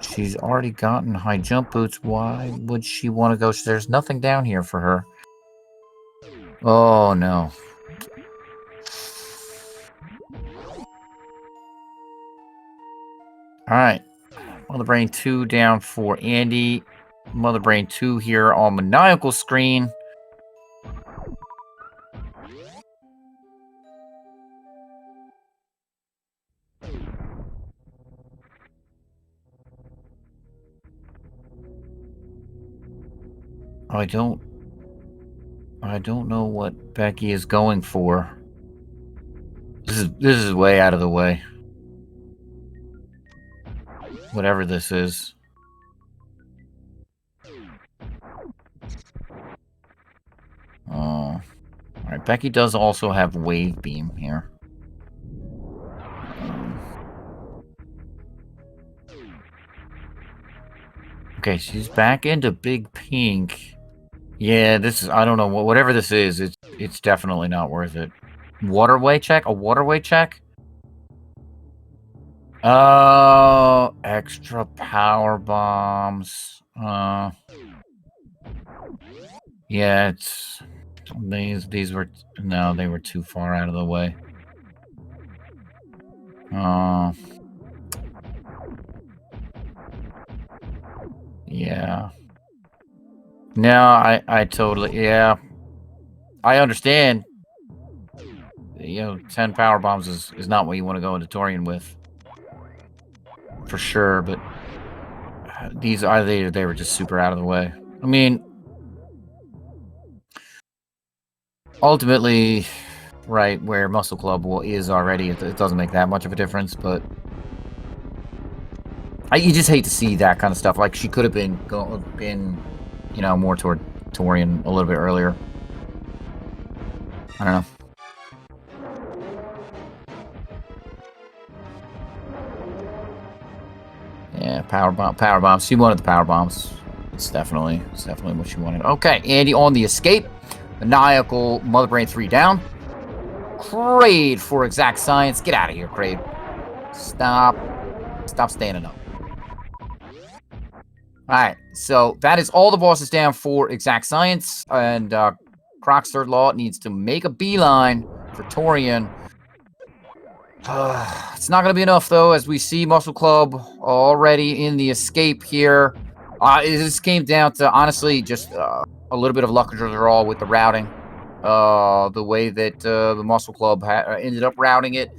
She's already gotten high jump boots. Why would she want to go? There's nothing down here for her. Oh, no. Alright. Mother Brain 2 down for Andy. Mother Brain 2 here on Maniacal screen. I don't know what Becky is going for. This is way out of the way. Whatever this is. Alright, Becky does also have Wave Beam here. Okay, she's back into Big Pink. Yeah, this is, I don't know, whatever this is, it's definitely not worth it. Waterway check? A waterway check? Oh, extra power bombs. Yeah, it's these were, no, they were too far out of the way. Yeah. No, I totally, yeah. I understand. You know, 10 power bombs is not what you want to go into Torian with. For sure, but these are, they were just super out of the way. I mean, ultimately, right where Muscle Club is already, it doesn't make that much of a difference, but you just hate to see that kind of stuff. Like, she could have been, you know, more toward Torian a little bit earlier. I don't know. Yeah, power bombs. She wanted the power bombs. It's definitely what she wanted. Okay, Andy on the escape. Maniacal, Mother Brain 3 down. Kraid for Exact Science. Get out of here, Kraid. Stop standing up. Alright, so that is all the bosses down for Exact Science, and Croc's Third Law needs to make a beeline for Torian. It's not going to be enough, though, as we see Muscle Club already in the escape here. This came down to, honestly, just a little bit of luck of the draw with the routing. The way that the Muscle Club ended up routing it.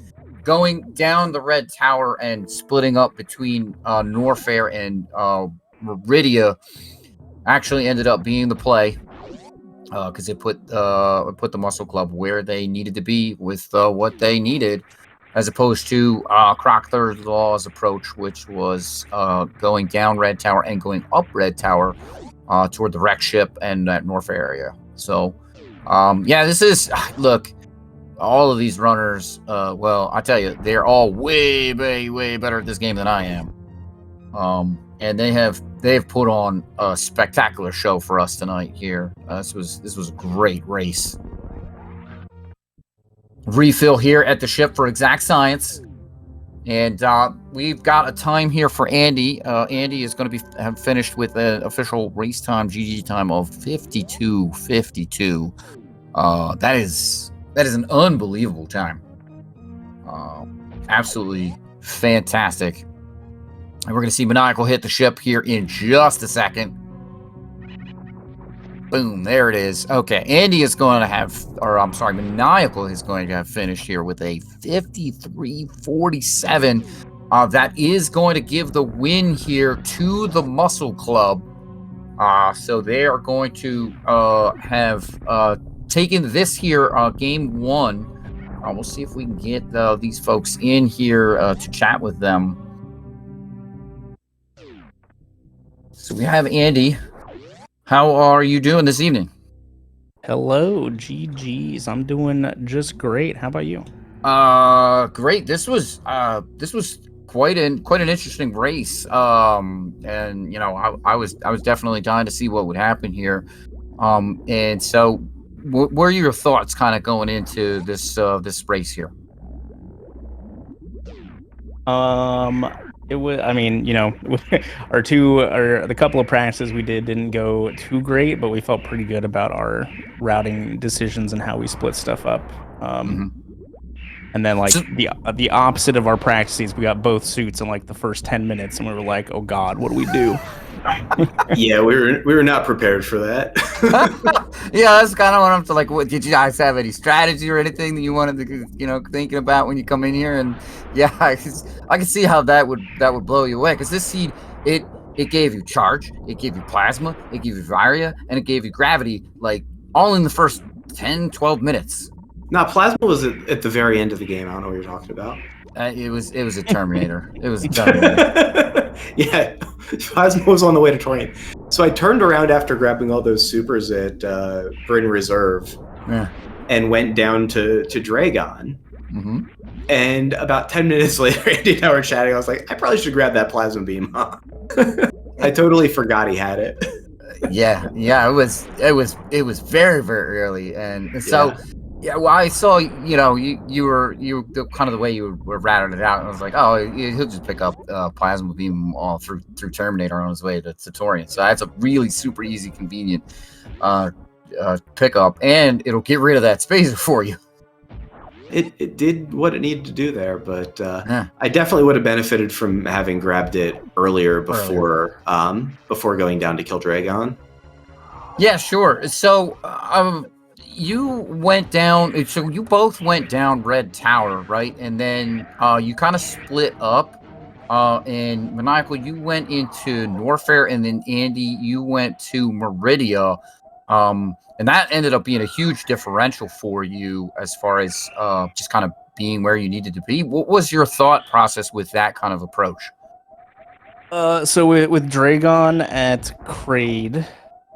Going down the Red Tower and splitting up between Norfair and Meridia actually ended up being the play. Because it put the Muscle Club where they needed to be with what they needed, as opposed to Croc Third Law's approach, which was going down Red Tower and going up Red Tower toward the wreck ship and that Norfair area. So, yeah, this is, look, all of these runners, well, I tell you, they're all way better at this game than I am. And they've put on a spectacular show for us tonight here. This was a great race. Refill here at the ship for Exact Science, and we've got a time here for Andy. Andy is going to have finished with an official race time, GG time of 52:52. That is an unbelievable time. Absolutely fantastic. And we're going to see Maniacal hit the ship here in just a second. Boom, there it is. Okay, Andy is going to have, or I'm sorry, Maniacal is going to have finished here with a 53:47. That is going to give the win here to the Muscle Club. So they are going to have taken this here, game one. We'll see if we can get these folks in here to chat with them. So we have Andy. How are you doing this evening? Hello, GGs. I'm doing just great. How about you? Great. This was quite an interesting race. And you know, I was definitely dying to see what would happen here. And so, what are your thoughts, kind of going into this race here? It was, I mean, you know, the couple of practices we didn't go too great, but we felt pretty good about our routing decisions and how we split stuff up. And then, like, the opposite of our practices, we got both suits in like the first 10 minutes, and we were like, "Oh God, what do we do?" Yeah, we were not prepared for that. Yeah, that's kind of what I'm like. What did you guys have any strategy or anything that you wanted to, thinking about when you come in here? And yeah, I can see how that would blow you away, because this seed, it gave you charge, it gave you plasma, it gave you Viria, and it gave you gravity, like all in the first 10-12 minutes. No, plasma was at the very end of the game. I don't know what you're talking about. It was a Terminator. It was a Terminator. Yeah, plasma was on the way to train. So I turned around after grabbing all those supers at Britain Reserve, and went down to Dragon. Mm-hmm. And about 10 minutes later, Andy and I were chatting. I was like, I probably should grab that plasma beam, huh? I totally forgot he had it. Yeah, it was very early, and so. Yeah, well, I saw, you were kind of the way you were rattling it out, and I was like, oh, he'll just pick up plasma beam all through Terminator on his way to Satorian. So that's a really super easy, convenient pickup, and it'll get rid of that spacer for you. It did what it needed to do there, but I definitely would have benefited from having grabbed it earlier before going down to kill Dragon. Yeah, sure. So, you went down, so you both went down Red Tower, right? And then you kind of split up. And Maniacal, you went into Norfair, and then Andy, you went to Meridia. And that ended up being a huge differential for you as far as just kind of being where you needed to be. What was your thought process with that kind of approach? So with Dragon at Kraid,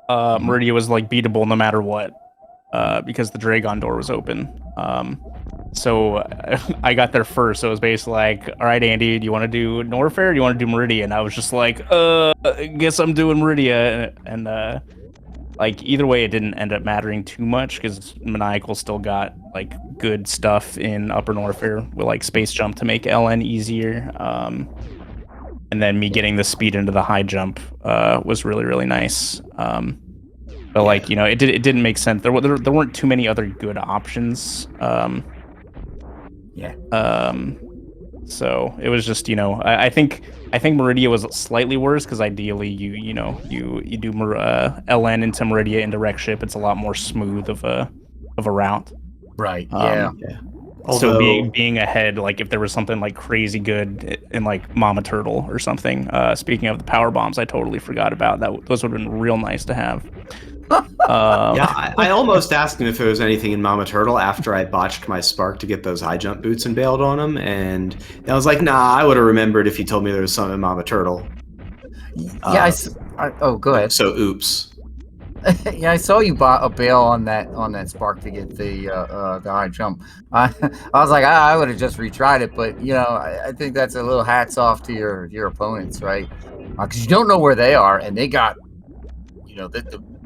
Meridia was like beatable no matter what. Because the Dragon door was open. So I got there first. So it was basically like, all right, Andy, do you want to do Norfair or do you want to do Meridia? And I was just like, guess I'm doing Meridia. And like, either way, it didn't end up mattering too much because Maniacal still got like good stuff in Upper Norfair with like Space Jump to make LN easier. And then me getting the speed into the high jump was really, really nice. But like, it didn't make sense. There weren't too many other good options. So it was just, I think Meridia was slightly worse because ideally you do LN into Meridia into Wreck Ship. It's a lot more smooth of a route. Right. So being ahead, like if there was something like crazy good in like Mama Turtle or something. Speaking of the power bombs, I totally forgot about that. Those would have been real nice to have. I almost asked him if there was anything in Mama Turtle after I botched my spark to get those high jump boots and bailed on him, and I was like, nah, I would have remembered if he told me there was something in Mama Turtle. Go ahead. So oops. Yeah, I saw you bail on that spark to get the high jump. I was like, I would have just retried it, but I think that's a little hats off to your opponents, right? Because you don't know where they are, and they got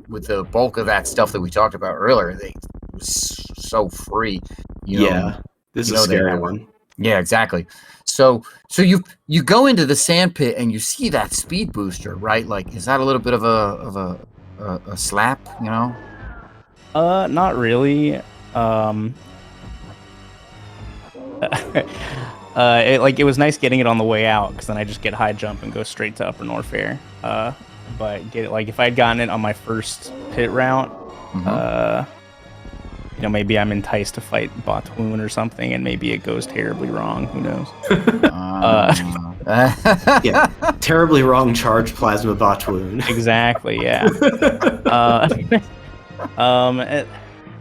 with the bulk of that stuff that we talked about earlier, they was so free. Yeah, this is a scary one. Yeah, exactly. So you go into the sand pit and you see that speed booster, right? Like, is that a little bit of a slap, Not really. It was nice getting it on the way out, because then I just get high jump and go straight to Upper North Fair. But if I'd gotten it on my first pit route, maybe I'm enticed to fight Botwoon or something, and maybe it goes terribly wrong. Who knows? Yeah, terribly wrong charge plasma Botwoon. Exactly. Yeah.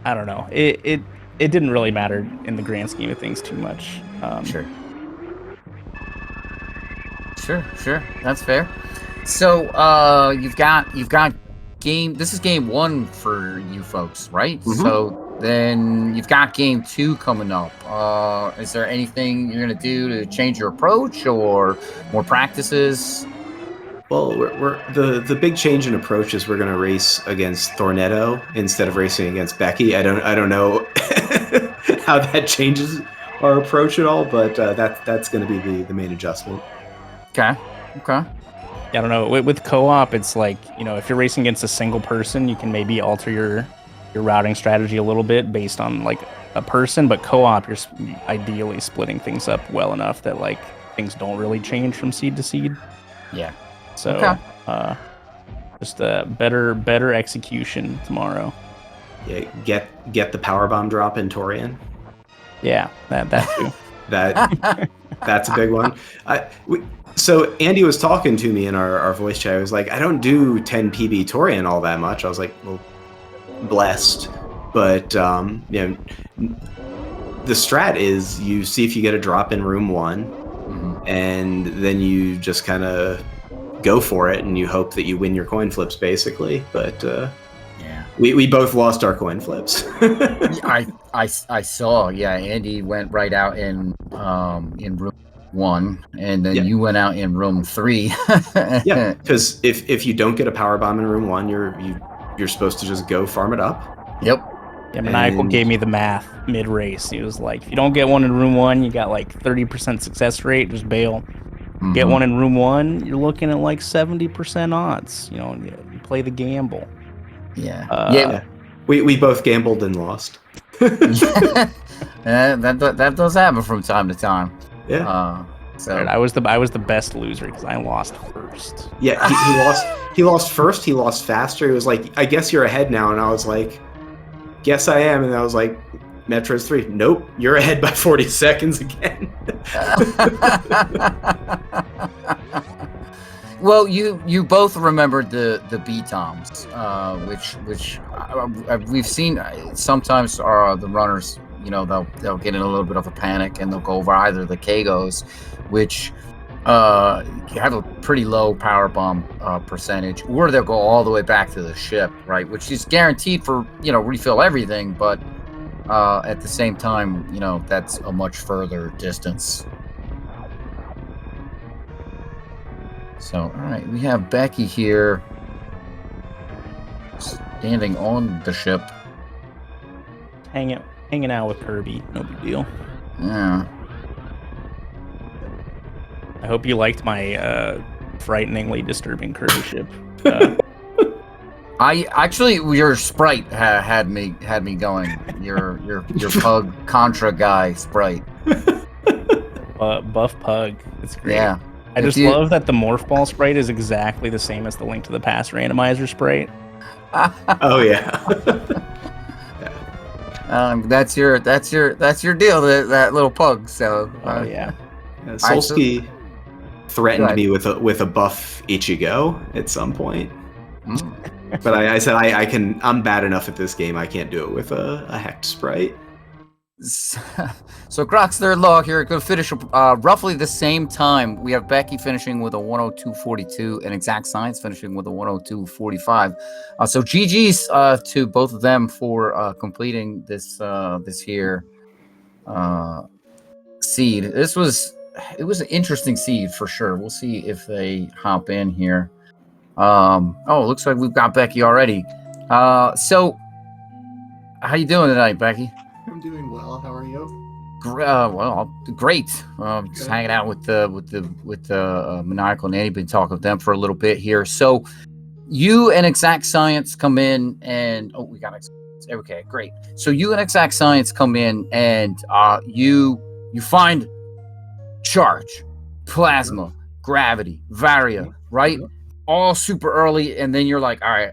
I don't know. It didn't really matter in the grand scheme of things too much. Sure. That's fair. So you've got game. This is game 1 for you folks, right? So then you've got game 2 coming up. Is there anything you're gonna do to change your approach or more practices? Well, we're the big change in approach is we're gonna race against Thornetto instead of racing against Becky. I don't know how that changes our approach at all, but that's gonna be the main adjustment. Okay. I don't know. With co-op, it's like, if you're racing against a single person, you can maybe alter your routing strategy a little bit based on like a person, but co-op, you're ideally splitting things up well enough that like things don't really change from seed to seed. Yeah. So just a better execution tomorrow. Yeah, get the power bomb drop in Torian. Yeah, that too. That's a big one. So Andy was talking to me in our voice chat. I was like, I don't do 10 PB Torian all that much. I was like, well, blessed. But the strat is you see if you get a drop in room 1, and then you just kind of go for it, and you hope that you win your coin flips, basically. But we both lost our coin flips. I saw. Yeah, Andy went right out in room 1, and then you went out in room 3. Yeah, because if you don't get a power bomb in room 1, you're supposed to just go farm it up. Yep. Yeah, Maniacal gave me the math mid-race. He was like, if you don't get one in room 1, you got like 30% success rate, just bail. Get one in room 1, you're looking at like 70% odds. You play the gamble. Yeah. We both gambled and lost. That does happen from time to time. Yeah. So I was the best loser because I lost first. Yeah, he lost first. He lost faster. He was like, I guess you're ahead now, and I was like, guess I am. And I was like, Metro's 3. Nope, you're ahead by 40 seconds again. Well, you both remembered the B-toms, which we've seen. Sometimes the runners, they'll get in a little bit of a panic and they'll go over either the Kagos, which have a pretty low power bomb percentage, or they'll go all the way back to the ship, right? Which is guaranteed for refill everything, but at the same time, that's a much further distance. So, all right, we have Becky here standing on the ship. Hanging out with Kirby, no big deal. Yeah. I hope you liked my frighteningly disturbing Kirby ship. I actually, your sprite had me going. Your pug Contra guy sprite. Buff pug. It's great. Yeah. I just love that the Morph Ball sprite is exactly the same as the Link to the Past randomizer sprite. Oh yeah. That's your deal. That little pug. So. Yeah. Solsky threatened me with a buff Ichigo at some point. But I said I'm bad enough at this game. I can't do it with a Hecht sprite. So Croc's third log here going to finish roughly the same time. We have Becky finishing with a 102.42 and Exact Science finishing with a 102.45. So GG's to both of them for completing this here seed. It was an interesting seed for sure. We'll see if they hop in here. Oh, it looks like we've got Becky already. So how you doing tonight, Becky? I'm doing well. How are you? Well, great. Just hanging out with the Maniacal and Annie. Been talking with them for a little bit here. So, you and Exact Science come in, and we got okay, great. So you and Exact Science come in, and you find charge, plasma, gravity, varia, right? All super early, and then you're like, all right,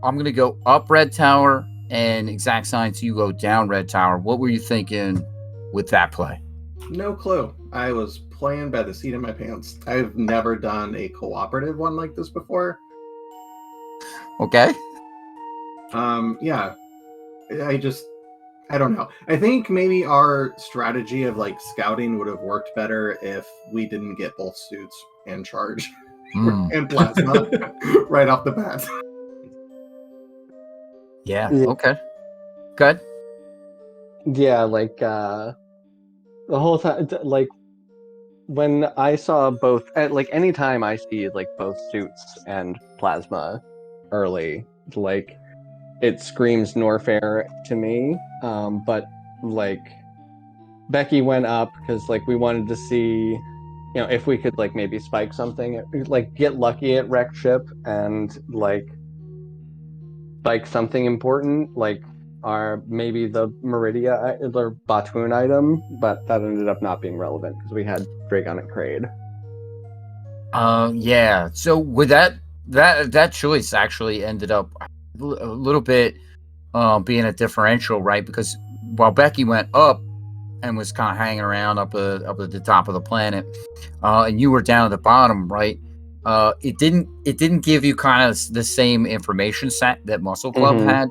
I'm gonna go up Red Tower. And Exact Science, you go down Red Tower. What were you thinking with that play? No clue. I was playing by the seat of my pants. I've never done a cooperative one like this before. Okay. Yeah. I don't know. I think maybe our strategy of like scouting would have worked better if we didn't get both suits and charge and plasma right off the bat. Yeah. Okay. Good. Yeah, like the whole time, like when I saw both, like anytime I see like both suits and plasma early, like it screams Norfair to me. But like Becky went up because like we wanted to see, if we could like maybe spike something, like get lucky at wreck ship and like something important, like maybe the Meridia or Batoon item, but that ended up not being relevant because we had Dragon and Kraid. Yeah. So with that choice actually ended up a little bit being a differential, right? Because while Becky went up and was kind of hanging around up at the top of the planet, and you were down at the bottom, right? It didn't give you kind of the same information set that Muscle Club had.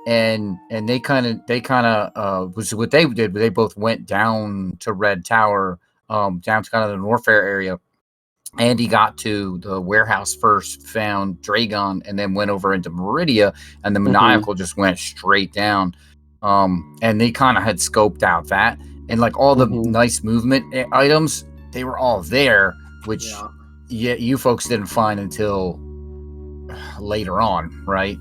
And they kind of was what they did. They both went down to Red Tower, down to kind of the Norfair area. Andy got to the warehouse first, found Dragon, and then went over into Meridia, and the Maniacal just went straight down. And they kind of had scoped out that, and like all the nice movement items, they were all there, which you folks didn't find until later on, right?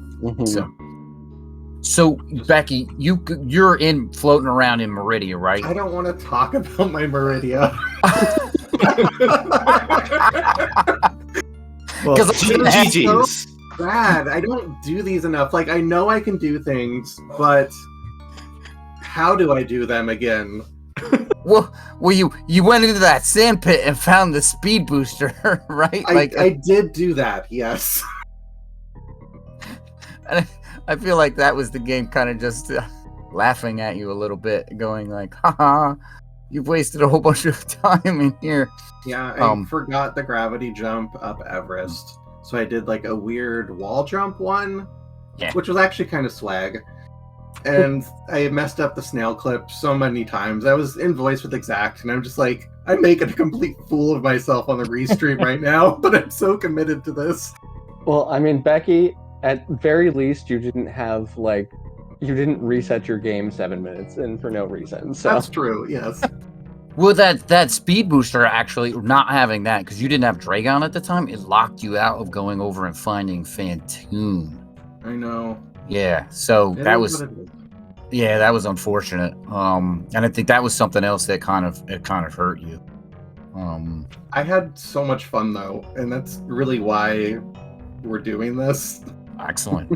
So Becky, you're floating around in Meridia, right? I don't want to talk about my Meridia. Well, GG's. Bad. I don't do these enough. Like, I know I can do things, but how do I do them again? Well, you went into that sand pit and found the speed booster, right? I did do that, yes. I feel like that was the game kind of just laughing at you a little bit, going like, haha, you've wasted a whole bunch of time in here. Yeah, I forgot the gravity jump up Everest. So I did like a weird wall jump one, which was actually kind of swag. And I messed up the snail clip so many times. I was in voice with Exact, and I'm just like, I'm making a complete fool of myself on the restream right now, but I'm so committed to this. Well, I mean, Becky, at very least, you didn't reset your game 7 minutes in for no reason. So that's true, yes. Well, that speed booster, actually, not having that, because you didn't have Dragon at the time, it locked you out of going over and finding Phantoon. I know. Yeah, so that was unfortunate. And I think that was something else that kind of hurt you. I had so much fun though, and that's really why we're doing this. Excellent.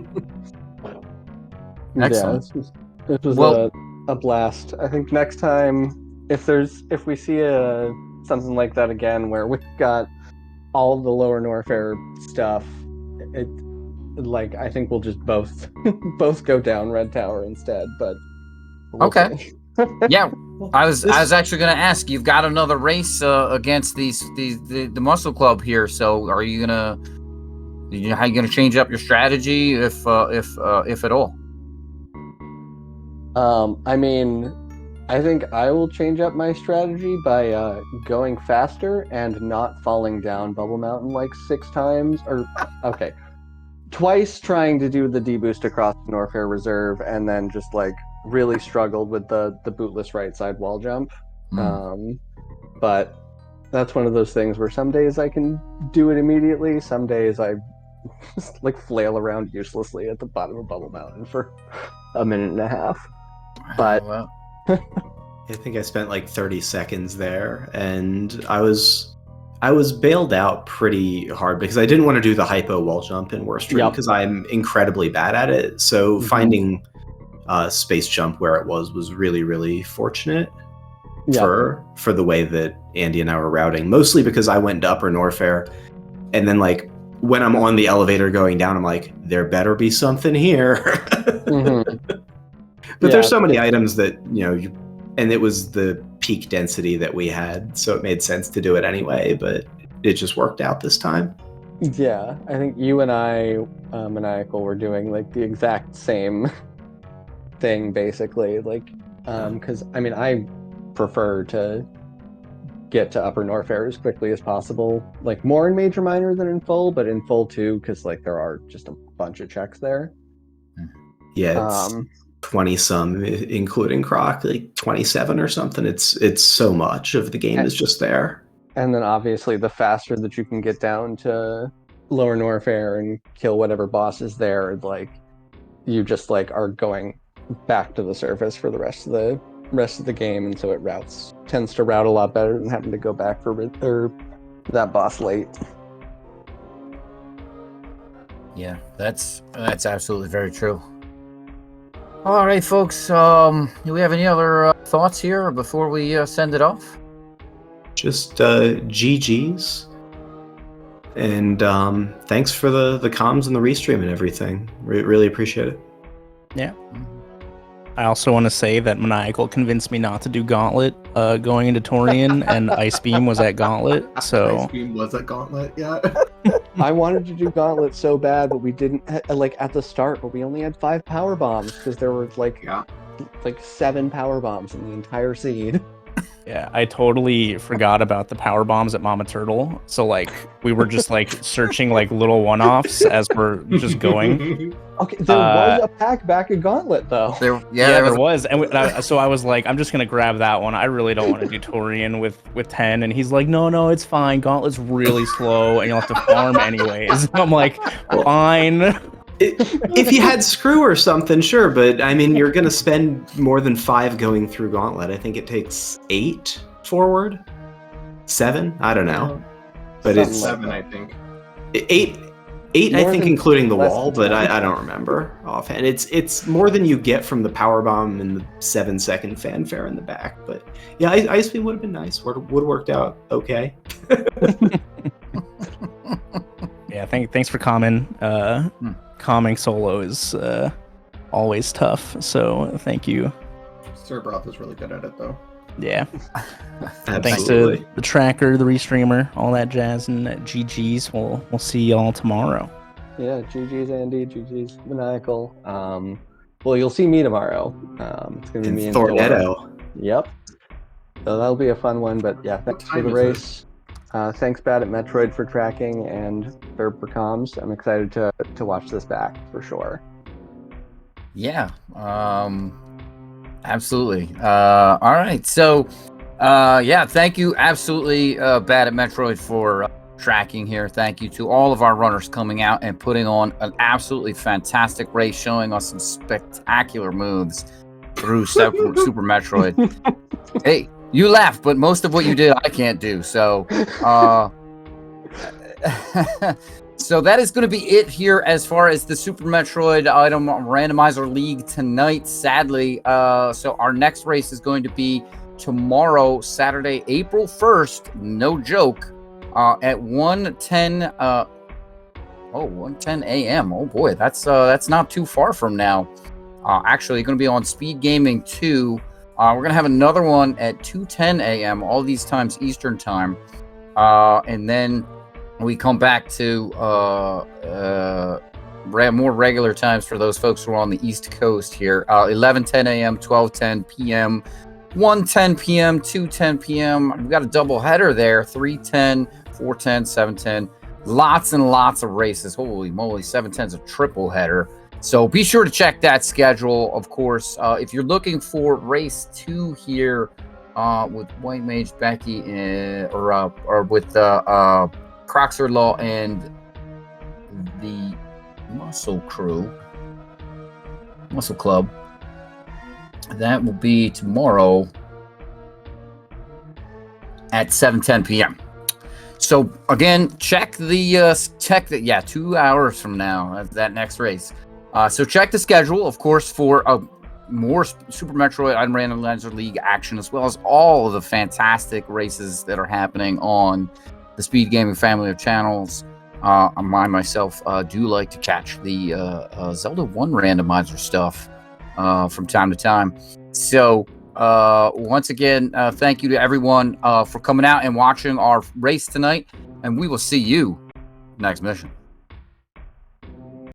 Excellent. Yeah, this was a blast. I think next time, if we see something like that again, where we've got all the lower Norfair stuff, I think we'll just both go down Red Tower instead. But okay. Yeah, I was actually going to ask. You've got another race against the Muscle Club here. So how are you gonna change up your strategy if at all? I mean, I think I will change up my strategy by going faster and not falling down Bubble Mountain like 6 times. Okay, twice trying to do the deboost across Norfair Reserve, and then just like really struggled with the bootless right side wall jump. But that's one of those things where some days I can do it immediately, some days I just like flail around uselessly at the bottom of Bubble Mountain for a minute and a half. But I think I spent like 30 seconds there, and I was bailed out pretty hard because I didn't want to do the hypo wall jump in Warstream because I'm incredibly bad at it. So finding space jump where it was really, really fortunate for the way that Andy and I were routing. Mostly because I went to Upper Norfair, and then like when I'm on the elevator going down, I'm like, there better be something here. But there's so many items that, and it was the peak density that we had, so it made sense to do it anyway, but it just worked out this time. Yeah, I think you and I, Maniacal, were doing like the exact same thing, basically. Like, because I mean, I prefer to get to Upper Norfair as quickly as possible, like more in Major Minor than in Full, but in Full too, because like there are just a bunch of checks there. Yeah, it's 20 some, including Croc, like 27 or something. It's so much of the game is just there. And then obviously the faster that you can get down to Lower Norfair and kill whatever boss is there, like you just like are going back to the surface for the rest of the game, and so it tends to route a lot better than having to go back for that boss late. Yeah, that's absolutely very true. All right, folks. Do we have any other thoughts here before we send it off? Just GGs. And thanks for the comms and the restream and everything. Really appreciate it. Yeah. I also want to say that Maniacal convinced me not to do Gauntlet going into Torian, and Ice Beam was at Gauntlet. So Ice Beam was at Gauntlet, yeah. I wanted to do Gauntlet so bad, but we didn't like at the start. But we only had 5 power bombs because there were like 7 power bombs in the entire seed. Yeah, I totally forgot about the power bombs at Mama Turtle. So like we were just like searching like little one-offs as we're just going. Okay, there was a pack back at Gauntlet though. There was. And so I was like, I'm just gonna grab that one. I really don't want to do Torian with 10. And he's like, no, it's fine. Gauntlet's really slow, and you'll have to farm anyways. I'm like, fine. If you had Screw or something, sure, but I mean, you're gonna spend more than 5 going through Gauntlet. I think it takes 8 forward, 7. I don't know, but it's 7. I think 8. I think, including the wall, but I don't remember offhand. It's more than you get from the power bomb and the 7-second fanfare in the back. But yeah, Ice Beam would have been nice. Would have worked out okay. Yeah, thanks for calming. Calming solo is always tough, so thank you. Cerebroth is really good at it, though. Yeah. Absolutely. Thanks to the tracker, the restreamer, all that jazz, and GGs. We'll see y'all tomorrow. Yeah, GG's Andy, GG's Maniacal. Well, you'll see me tomorrow. It's gonna be me and Thornetto. Yep. So that'll be a fun one. But yeah, thanks for the race. Thanks, Bad at Metroid, for tracking, and Third for comms. I'm excited to watch this back for sure. Yeah, absolutely. All right, so thank you, absolutely, Bad at Metroid, for tracking here. Thank you to all of our runners coming out and putting on an absolutely fantastic race, showing us some spectacular moves through Super Metroid. Hey. You laugh, but most of what you did, I can't do. So, so that is going to be it here as far as the Super Metroid Item Randomizer League tonight. Sadly, so our next race is going to be tomorrow, Saturday, April 1st. No joke, at 1:10. 1:10 a.m. Oh boy, that's not too far from now. Actually, going to be on Speed Gaming 2. We're going to have another one at 2:10 a.m., all these times Eastern time. And then we come back to more regular times for those folks who are on the East Coast here. 11:10 a.m., 12:10 p.m., 1:10 p.m., 2:10 p.m. We've got a double header there, 3:10, 4:10, 7:10. Lots and lots of races. Holy moly, 7:10 is a triple header. So be sure to check that schedule, of course. If you're looking for race 2 here with White Mage Becky or with Croxer Law and the Muscle Club, that will be tomorrow at 7:10 p.m. So again, check the 2 hours from now, that next race. So check the schedule, of course, for more Super Metroid Randomizer League action, as well as all of the fantastic races that are happening on the Speed Gaming family of channels. I myself do like to catch the Zelda 1 randomizer stuff from time to time. So once again, thank you to everyone for coming out and watching our race tonight, and we will see you next mission.